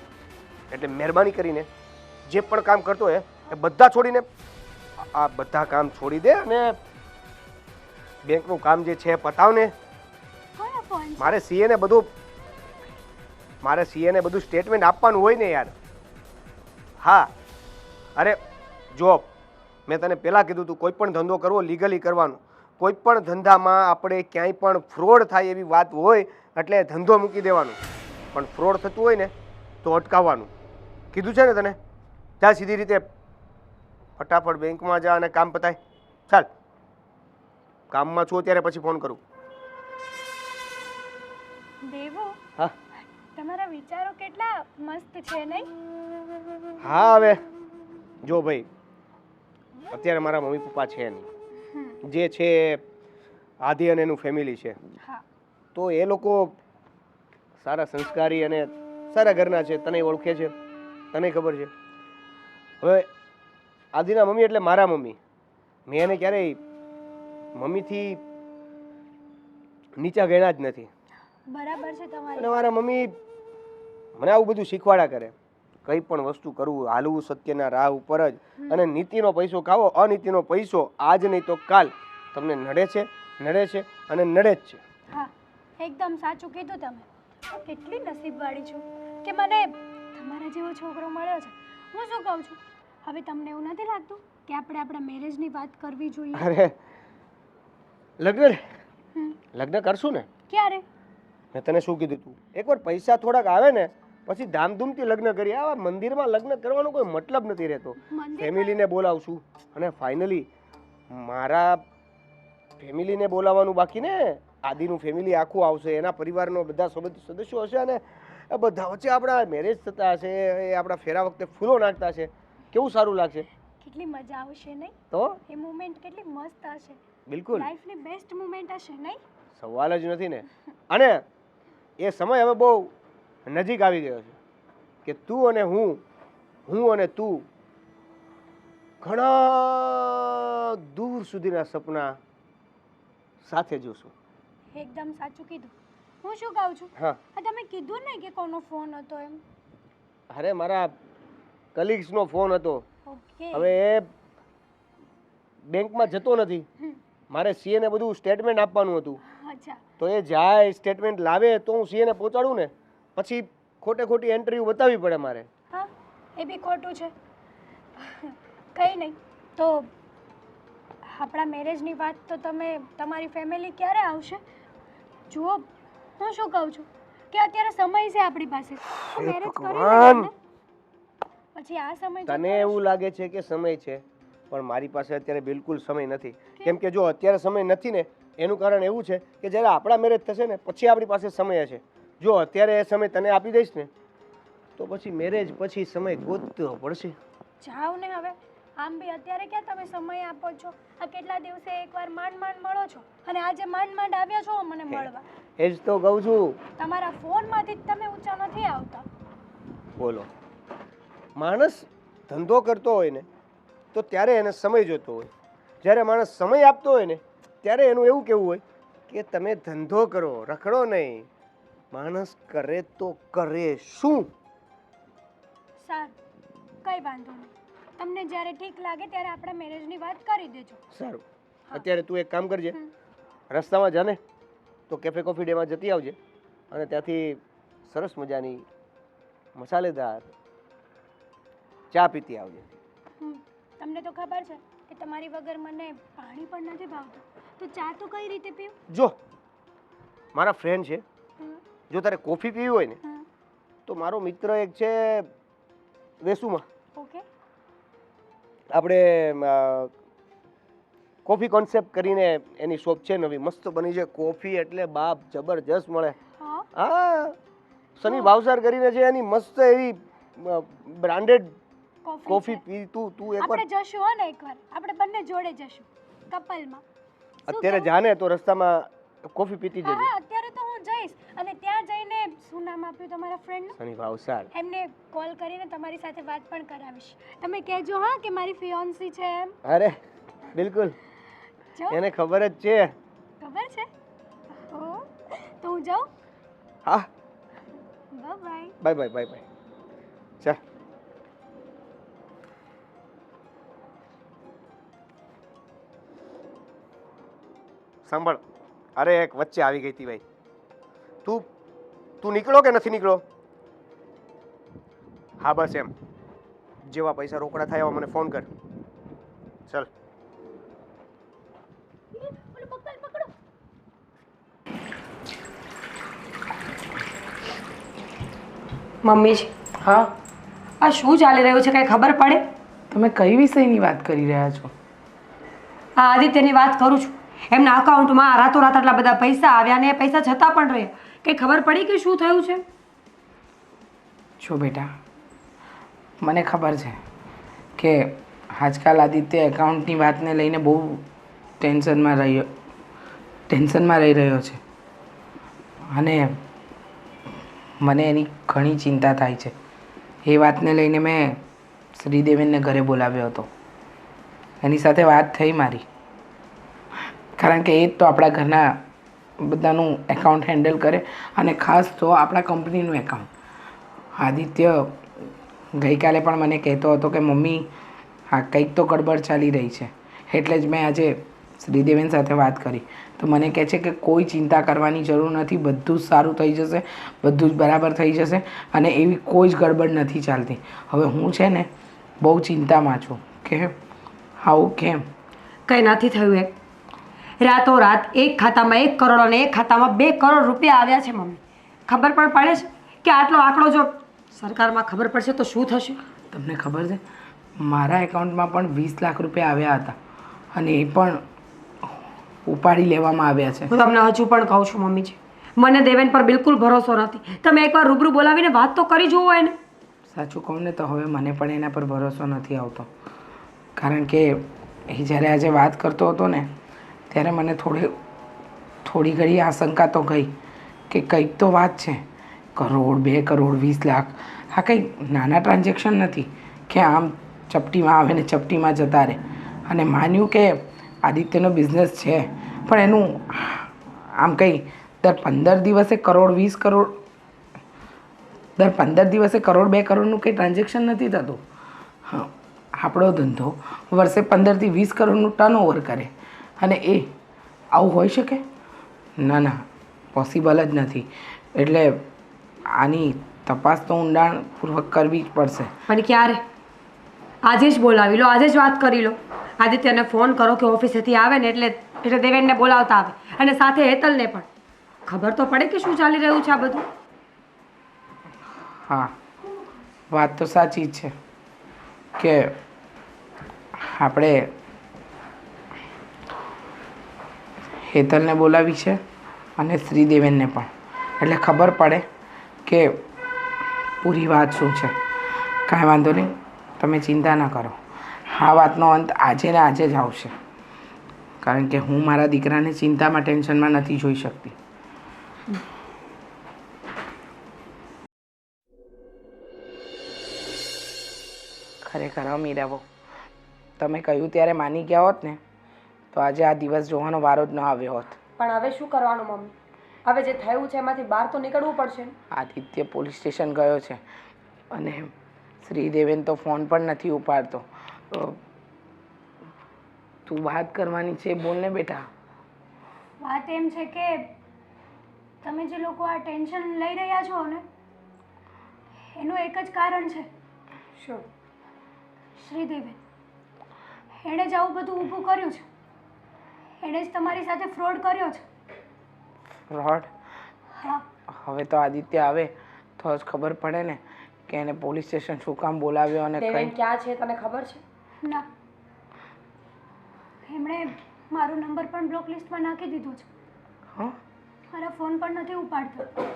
C: એટલે મહેરબાની કરીને જે પણ કામ કરતો હોય એ બધા છોડીને આ બધા કામ છોડી દે અને બેંકનું કામ જે છે એ પતાવ ને.
E: કયો ફોન?
C: મારે સીએ ને બધું સ્ટેટમેન્ટ આપવાનું હોય ને યાર. હા, અરે જો મેં તને પહેલાં કીધું તું કોઈ પણ ધંધો કરવો લીગલી કરવાનો. કોઈ પણ ધંધામાં આપણે ક્યાંય પણ ફ્રોડ થાય એવી વાત હોય એટલે ધંધો મૂકી દેવાનો. પણ ફ્રોડ થતું હોય ને તો અટકાવવાનું. કીધું છે ને તને? જા સીધી રીતે ફટાફટ બેંકમાં જા અને કામ પતાય. ચાલ, કામમાં છું ત્યારે પછી ફોન કરું.
E: દેવો,
C: હા
E: તમારા વિચારો કેટલા મસ્ત છે નહીં?
C: હા, હવે જો ભાઈ, અત્યારે મારા મમ્મી પપ્પા છે નહીં. જે છે આદિ અને એનું ફેમિલી છે.
E: હા.
C: તો એ લોકો સારા સંસ્કારી અને સારા ઘરના છે. તને ઓળખે છે, તને ખબર છે. હવે આદિના મમ્મી એટલે મારા મમ્મી. મેં એને ક્યારેય મમ્મીથી નીચા ગણ્યા જ નથી.
E: બરાબર છે
C: અને
E: તમારી.
C: મારા મમ્મી મને આવું બધું શીખવાડા કરે. કંઈ પણ વસ્તુ કરવું, હાલવું સત્યના રાહ ઉપર જ. અને નીતિનો પૈસો ખાવો, અનીતિનો પૈસો આજ નહીં તો કાલ તમને નડે છે અને નડે જ છે.
E: હા, એકદમ સાચું કીધું તમે. હું કેટલી નસીબવાળી છું કે મને તમારા જેવો છોકરો મળ્યો છે. હું શું કહું છું, હવે તમને એવું નથી લાગતું કે આપણે આપણા મેરેજની વાત કરવી જોઈએ?
C: અરે લગ્ન
E: હમ.
C: લગ્ન કરશું ને.
E: ક્યારે?
C: મેં તને શું કીધું તું? એકવાર પૈસા થોડાક આવે ને પછી ધામધૂમથી લગ્ન કરીએ. આવા મંદિરમાં લગ્ન કરવાનો કોઈ મતલબ નથી રહેતો.
E: મંદિરમાં?
C: ફેમિલીને બોલાવશું અને ફાઇનલી મારા ફેમિલીને બોલાવવાનું બાકી ને આદિનું ફેમિલી આખું આવશે. એના પરિવારનો બધા સદસ્યો હશે અને એ બધા વચ્ચે આપણા મેરેજ થતા હશે. એ આપણા ફેરા વખતે ફૂલો નાખતા હશે. કેવું સારું લાગશે.
E: કેટલી મજા આવશે નહીં?
C: તો
E: એ મુમેન્ટ કેટલી મસ્ત હશે.
C: બિલકુલ
E: લાઈફની બેસ્ટ મુમેન્ટ હશે નહીં?
C: સવાલ જ નથી ને. અને એ સમય હવે બહુ નજીક આવી ગયો છે કે તું અને હું અને તું ઘણા દૂર સુધીના સપના સાથે જોશું.
E: એકદમ સાચું કીધું. હું શું કહું છું,
C: હા,
E: આ તમે કીધું ને કે કોનો ફોન હતો એમ?
C: અરે મારા કલીગ્સનો ફોન હતો.
E: ઓકે.
C: હવે એ બેંકમાં જતો નથી. મારે સીએ ને બધું સ્ટેટમેન્ટ આપવાનું હતું.
E: અચ્છા.
C: તો એ જાય સ્ટેટમેન્ટ લાવે તો હું સીએ ને પહોંચાડું ને. પછી ખોટી એન્ટ્રી બતાવવી પડે મારે.
E: હા, એ બી ખોટું છે. કંઈ નહીં, તો આપણા મેરેજની વાત તો તમારી ફેમિલી ક્યારે આવશે? જુઓ, હું શું કહું છું કે અત્યારે સમય છે આપણી પાસે, તો
C: હે
E: મેરેજ કરી
C: ભગવાન!
E: લઈએ ને. પછી આ સમય જતો
C: તને
E: રહેશે.
C: એવું લાગે છે કે સમય છે, પણ મારી પાસે અત્યારે બિલકુલ સમય નથી. કેમ કે જો અત્યારે સમય નથી ને એનું કારણ એવું છે કે જ્યારે આપણા મેરેજ થશે ને પછી આપણી પાસે સમય હશે. જો અત્યારે એ સમય તને આપી દઈશ ને તો પછી મેરેજ પછી સમય ગોતવો પડશે.
E: જાઓ ને હવે. આમ બી અત્યારે ક્યાં તમે સમય આપો છો? આ કેટલા દિવસે એકવાર માંડ મળો છો અને આજે માંડ આવ્યા છો મને મળવા.
C: એ જ તો કહું છું.
E: તમારા ફોનમાંથી જ તમે ઊંચા નથી આવતા.
C: બોલો, માણસ ધંધો કરતો હોય ને તો ત્યારે એને સમય જોતો હોય. જ્યારે માણસ સમય આપતો હોય ને ત્યારે એનું એવું કહેવું હોય કે તમે ધંધો કરો, રખડો નહીં. માણસ કરે તો કરે શું?
E: સારું, કંઈ વાંધો નહીં. તમને જ્યારે ઠીક લાગે ત્યારે આપણે મેરેજની વાત કરી દેજો.
C: સારું, અત્યારે તું એક કામ કરજે, રસ્તામાં જાને તો કેફે કોફી ડેમાં જતી આવજે અને ત્યાંથી સરસ મજાની મસાલેદાર ચા પીતી આવજે.
E: તમને તો ખબર છે કે તમારી વગર મને પાણી પણ નથી ભાવતું, તો ચા તો કઈ રીતે પીવું?
C: જો મારા ફ્રેન્ડ છે, જો તારે કોફી પીવી હોય ને તો મારો મિત્ર એક છે વેસુમાં.
E: ઓકે.
C: આપણે કોફી કોન્સેપ્ટ કરીને એની શોપ છે નવી, મસ્ત બની છે કોફી. એટલે બાપ જબરજસ્ત મળે.
E: હા.
C: હા, સની ભાવસાર કરીને છે એની મસ્ત એવી બ્રાન્ડેડ કોફી
E: છે.
C: પી. તું એકવાર
E: આપણે જશું હો ને, એકવાર આપણે બંને જોડે જશું કપલમાં.
C: અત્યારે જાને તો રસ્તામાં કોફી પીતી
E: હા
C: જજે.
E: હા, અત્યારે તો હું જઈશ અને ત્યાં જઈને શું નામ આપ્યું તમારા ફ્રેન્ડનું?
C: સની ભાવસાર.
E: એમને કોલ કરીને તમારી સાથે વાત પણ કરાવીશ. તમે કહેજો હા કે મારી ફિયોન્સી છે એમ.
C: અરે બિલકુલ,
E: જો
C: એને ખબર જ છે.
E: ખબર છે. ઓ, તો હું જાઉં.
C: હા,
E: bye.
C: Bye bye bye bye. ચાલ. સાંભળ, અરે એક વચ્ચે આવી ગઈ હતી ભાઈ. તું નીકળો કે નથી નીકળો? હા બસ એમ. જેવા પૈસા રોકડા થાય એવા મને ફોન કર. ચાલ.
B: મમ્મીજી,
D: હા,
B: આ શું ચાલી રહ્યું છે કઈ ખબર પડે?
D: તમે કઈ વિષયની વાત કરી રહ્યા છો?
B: આ આદિત્યની વાત કરું છું. એમના અકાઉન્ટમાં રાતોરાત આટલા બધા પૈસા આવ્યા ને એ પૈસા જતા પણ રહ્યા. કઈ ખબર પડી કે શું થયું છે?
D: જો બેટા, મને ખબર છે કે આજકાલ આદિત્ય એકાઉન્ટની વાતને લઈને બહુ ટેન્શનમાં રહી રહ્યો છે અને મને એની ઘણી ચિંતા થાય છે. એ વાતને લઈને મેં શ્રીદેવીને ઘરે બોલાવ્યો હતો. એની સાથે વાત થઈ મારી, કારણ કે એ જ તો આપણા ઘરના બધાનું એકાઉન્ટ હેન્ડલ કરે અને ખાસ તો આપણા કંપનીનું એકાઉન્ટ. આદિત્ય ગઈકાલે પણ મને કહેતો હતો કે મમ્મી હા કંઈક તો ગડબડ ચાલી રહી છે. એટલે જ મેં આજે શ્રીદેવીન સાથે વાત કરી તો મને કહે છે કે કોઈ ચિંતા કરવાની જરૂર નથી, બધું જ સારું થઈ જશે, બધું જ બરાબર થઈ જશે અને એવી કોઈ જ ગડબડ નથી ચાલતી. હવે હું છે ને બહુ ચિંતામાં છું કે આવું કેમ.
B: કંઈ નથી થયું. રાતોરાત એક ખાતામાં 1 કરોડ અને એક ખાતામાં 2 કરોડ રૂપિયા આવ્યા છે મમ્મી. ખબર પણ પડે છે કે આટલો આંકડો જો સરકારમાં ખબર પડશે તો શું થશે?
D: તમને ખબર છે મારા એકાઉન્ટમાં પણ 20 લાખ રૂપિયા આવ્યા હતા અને એ પણ ઉપાડી લેવામાં આવ્યા છે.
B: હું તમને હજુ પણ કહું છું મમ્મીજી, મને દેવેન પર બિલકુલ ભરોસો નથી. તમે એકવાર રૂબરૂ બોલાવીને વાત તો કરી જુઓ એને.
D: સાચું કહું ને તો હવે મને પણ એના પર ભરોસો નથી આવતો, કારણ કે એ જ્યારે આજે વાત કરતો હતો ને ત્યારે મને થોડી ઘડી આશંકા તો ગઈ કે કંઈક તો વાત છે. કરોડ, 2 કરોડ, 20 લાખ આ કંઈ નાના ટ્રાન્ઝેક્શન નથી કે આમ ચપટીમાં આવે ને ચપટીમાં જતા રહે. અને માન્યું કે આદિત્યનો બિઝનેસ છે પણ એનું આમ કંઈ દર 15 દિવસે કરોડ, 20 કરોડ, દર 15 દિવસે કરોડ, 2 કરોડનું કંઈ ટ્રાન્ઝેક્શન નથી થતું. હા, આપણો ધંધો વર્ષે 15 થી 20 કરોડનું ટર્નઓવર કરે અને એ આવું હોઈ શકે? ના ના, પોસિબલ જ નથી. એટલે આની તપાસ તો ઊંડાણપૂર્વક કરવી જ પડશે.
B: અને ક્યારે? આજે જ બોલાવી લો, આજે જ વાત કરી લો. આદિત્યને ફોન કરો કે ઓફિસેથી આવે ને એટલે દેવેનને બોલાવતા આવે અને સાથે હેતલને પણ. ખબર તો પડે કે શું ચાલી રહ્યું છે આ બધું.
D: હા, વાત તો સાચી જ છે કે આપણે હેતલને બોલાવી છે અને શ્રીદેવેનને પણ, એટલે ખબર પડે કે પૂરી વાત શું છે. કાંઈ વાંધો નહીં, તમે ચિંતા ના કરો. આ વાતનો અંત આજે ને આજે જ આવશે, કારણ કે હું મારા દીકરાને ચિંતામાં, ટેન્શનમાં નથી જોઈ શકતી. ખરેખર મીરાબો, તમે કહ્યું ત્યારે માની ગયા હોત ને તો આજે આ દિવસ જોવાનો વારો જ ન આવ્યો હોત.
B: પણ હવે શું કરવાનું મમ્મી? હવે જે થયું છે એમાંથી બહાર તો નીકળવું પડશે.
D: આદિત્ય પોલીસ સ્ટેશન ગયો છે અને શ્રીદેવેન તો ફોન પણ નથી ઉપાડતો. તું વાત કરવાની છે, બોલ ને બેટા.
E: વાત એમ છે કે તમે જે લોકો આ ટેન્શન લઈ રહ્યા છો ને એનું એક જ કારણ છે.
B: શું?
E: શ્રીદેવેન. એણે જ આવું બધું ઊભું કર્યું છે. એણે જ તમારી સાથે ફ્રોડ કર્યો છે.
D: ફ્રોડ?
E: હા.
D: હવે તો આદિત્ય આવે તો જ ખબર પડે ને કે એને પોલીસ સ્ટેશન શું કામ બોલાવ્યો અને
B: દેવેન
D: કઈ.
B: ક્યાં છે તને ખબર છે?
E: ના, એમણે મારો નંબર પણ બ્લોક લિસ્ટમાં નાખી દીધો છે.
D: હા?
E: મારા ફોન પણ નથી ઉપાડતો.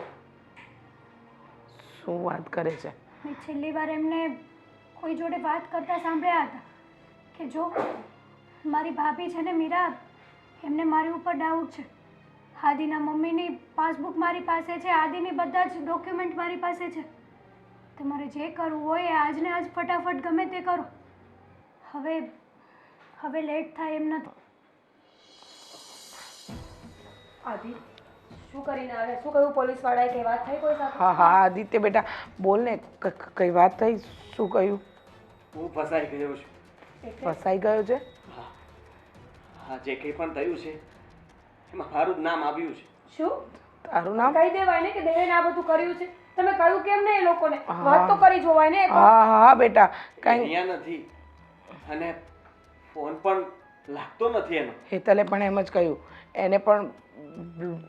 D: શું વાત કરે છે?
E: મેં છેલ્લી વાર એમને કોઈ જોડે વાત કરતા સાંભળ્યા હતા કે જો મારી ભાભી છે ને મીરા, એમને મારી ઉપર ડાઉટ છે. આદિના મમ્મીની પાસબુક મારી પાસે છે, આદિની બધા જ ડોક્યુમેન્ટ મારી પાસે છે. તમારે જે કરવું હોય એ આજને આજ ફટાફટ ગમે તે કરો. હવે લેટ થાય એમ નથી.
B: આદિ શું કરીને આવે? શું કહ્યું પોલીસવાળાએ? કે વાત થઈ કોઈ સાથે?
D: હા હા આદિત્ય બેટા બોલ ને, કઈ વાત થઈ? શું કહ્યું?
A: હું ફસાઈ ગયો છું.
D: ફસાઈ ગયો છે?
A: હા, જે કંઈ પણ થયું છે એમાં મારું જ નામ આવ્યું છે.
B: શું
D: તારું નામ?
B: કહી દેવાય ને કે દેવેન આ બધું કર્યું છે. તમે કહ્યું કેમ ને એ લોકોને? વાત તો કરી જોવાય ને.
D: હા હા બેટા, કઈ
A: અહીંયા નથી અને ફોન પણ લાગતો નથી એનો.
D: હેતલે પણ એમ જ કહ્યું, એને પણ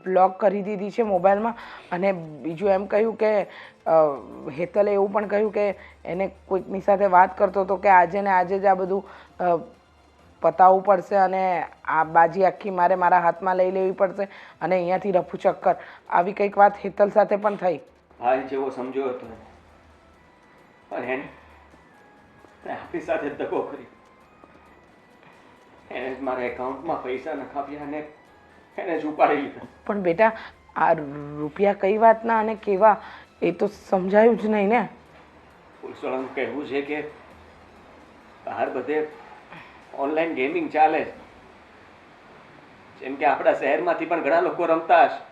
D: બ્લોક કરી દીધી છે મોબાઈલમાં. અને બીજું એમ કહ્યું કે હેતલે એવું પણ કહ્યું કે એને કોઈકની સાથે વાત કરતો હતો કે આજે ને આજે જ આ બધું પતાવવું પડશે અને આ બાજી આખી મારા હાથમાં લઈ લેવી પડશે અને અહીંયાથી રફુ ચક્કર. આવી કંઈક વાત હેતલ સાથે પણ થઈ.
A: ભાઈ જેવો સમજ્યો હતો પણ એને આપણી સાથે દગો કર્યો. એને જ મારા એકાઉન્ટમાં પૈસા નખાવ્યા અને એને જ ઉપાડી લીધા.
D: પણ બેટા, આ રૂપિયા કઈ વાતના અને કેવા એ તો સમજાયું જ નહીં ને.
A: પુરુષોળાનું કહેવું છે કે બહાર બધે ઓનલાઈન ગેમિંગ ચાલે છે. જેમ કે આપણા શહેરમાંથી પણ ઘણા લોકો રમતા હશે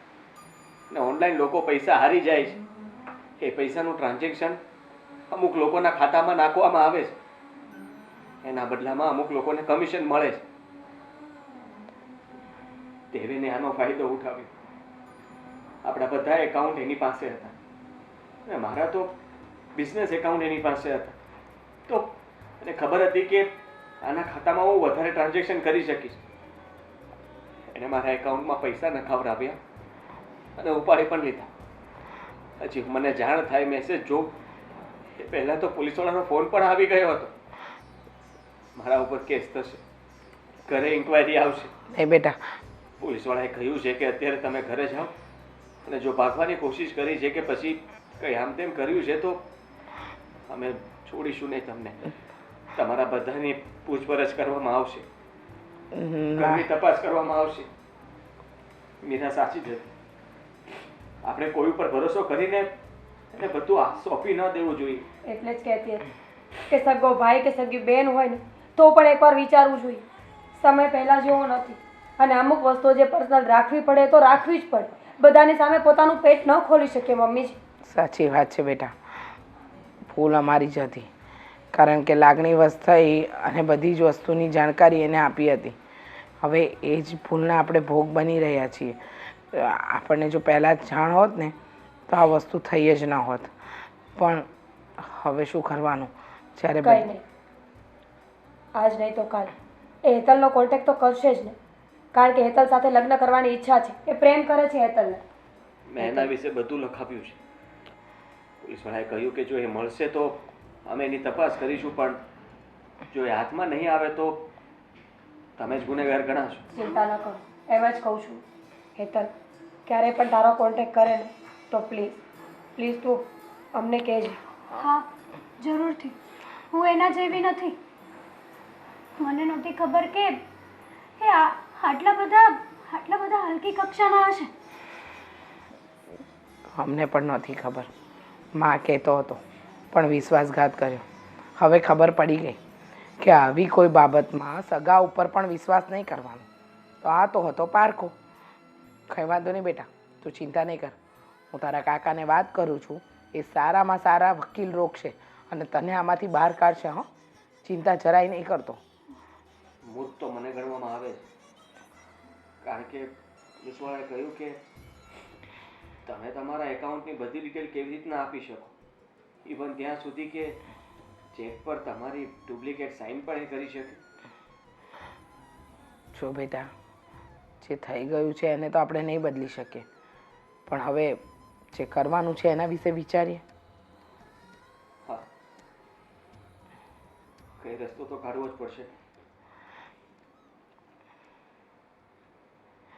A: ને ઓનલાઈન લોકો પૈસા હારી જાય છે. એ પૈસાનું ટ્રાન્ઝેક્શન અમુક લોકોના ખાતામાં નાખવામાં આવે છે. એના બદલામાં અમુક લોકોને કમિશન મળે છે. દેવેને આનો ફાયદો ઉઠાવ્યો. આપણા બધા એકાઉન્ટ એની પાસે હતા અને મારા તો બિઝનેસ એકાઉન્ટ એની પાસે હતા. તો મને ખબર હતી કે આના ખાતામાં હું વધારે ટ્રાન્ઝેક્શન કરી શકીશ. એને મારા એકાઉન્ટમાં પૈસા નખાવડાવ્યા અને ઉપાડી પણ લીધા. પછી મને જાણ થાય, મેસેજ જોઉં એ પહેલાં તો પોલીસવાળાનો ફોન પણ આવી ગયો હતો. મારા ઉપર કેસ થશે, ઘરે ઇન્ક્વાયરી આવશે.
D: એ બેટા,
A: પોલીસવાળાએ કહ્યું છે કે અત્યારે તમે ઘરે જાઓ અને જો ભાગવાની કોશિશ કરી છે કે પછી કંઈ આમ તેમ કર્યું છે તો અમે છોડીશું નહીં તમને. તમારા બધાની પૂછપરછ કરવામાં આવશે, ઘરની તપાસ કરવામાં આવશે. મીરા સાચી જ હતી. આપણે કોઈ ઉપર ભરોસો કરીને એને બધું સોંપી ન દેવું જોઈએ.
B: એટલે જ કહેતી હતી કે સગો ભાઈ કે સગી બેન હોય ને તો પણ એકવાર વિચારવું જોઈએ. સમય પહેલા જેવો નથી અને અમુક વસ્તુઓ જે પર્સનલ રાખવી પડે તો રાખવી જ પડે. બધાની સામે પોતાનું પેટ ન ખોલી શકીએ મમ્મીજી.
D: સાચી વાત છે બેટા, ભૂલ અમારી જ હતી. કારણ કે લાગણીવશ થઈ અને બધી જ વસ્તુની જાણકારી એને આપી હતી. હવે એ જ ભૂલના આપણે ભોગ બની રહ્યા છીએ. આપણને જો પહેલાં જ જાણ હોત ને તો આ વસ્તુ થઈ જ ન હોત. પણ હવે શું કરવાનું? જ્યારે
B: કંઈ નહીં, આજ નહીં તો કાલ એ હેતલનો કોન્ટેક્ટ તો કરશે જ ને. કારણ કે હેતલ સાથે લગ્ન કરવાની ઈચ્છા છે. એ પ્રેમ કરે છે હેતલને.
A: મેં એના વિશે બધું લખાવ્યું છે. પોલીસવાળાએ કહ્યું કે જો એ મળશે તો અમે એની તપાસ કરીશું, પણ જો એ હાથમાં નહીં આવે તો તમે જ ગુનેગાર ગણાશો.
B: ચિંતા ન કરો, એમ જ કહું છું. હેતલ ક્યારે પણ તારો કોન્ટેક્ટ કરે ને તો પ્લીઝ તું અમને કહેજે.
E: હા, જરૂરથી. હું એના જેવી નથી. મને નહોતી ખબર કે એ આટલા બધા હલકી કક્ષાના હશે.
D: અમને પણ નહોતી ખબર. માં કહેતો હતો પણ વિશ્વાસઘાત કર્યો. હવે ખબર પડી ગઈ કે આવી કોઈ બાબતમાં સગા ઉપર પણ વિશ્વાસ નહીં કરવાનો. તો આ તો હતો પારકો. કંઈ વાંધો નહીં બેટા, તું ચિંતા નહીં કર. હું તારા કાકાને વાત કરું છું, એ સારામાં સારા વકીલ રોકશે અને તને આમાંથી બહાર કાઢશે. હં, ચિંતા જરાય નહીં કરતો.
A: મૂર્ખ તો મને ગણવામાં આવે છે. કારણ કે પોલીસવાળાએ કહ્યું કે તમે તમારા એકાઉન્ટની બધી ડિટેલ કેવી રીતના આપી શકો, ઇવન ત્યાં સુધી કે ચેક પર તમારી ડુપ્લિકેટ સાઇન પણ એ કરી શકે.
D: જો બેટા, જે થઈ ગયું છે એને તો આપણે નહીં બદલી શકીએ, પણ હવે જે કરવાનું છે એના વિશે વિચારીએ.
A: હા, કઈ રસ્તો તો કાઢવો જ પડશે.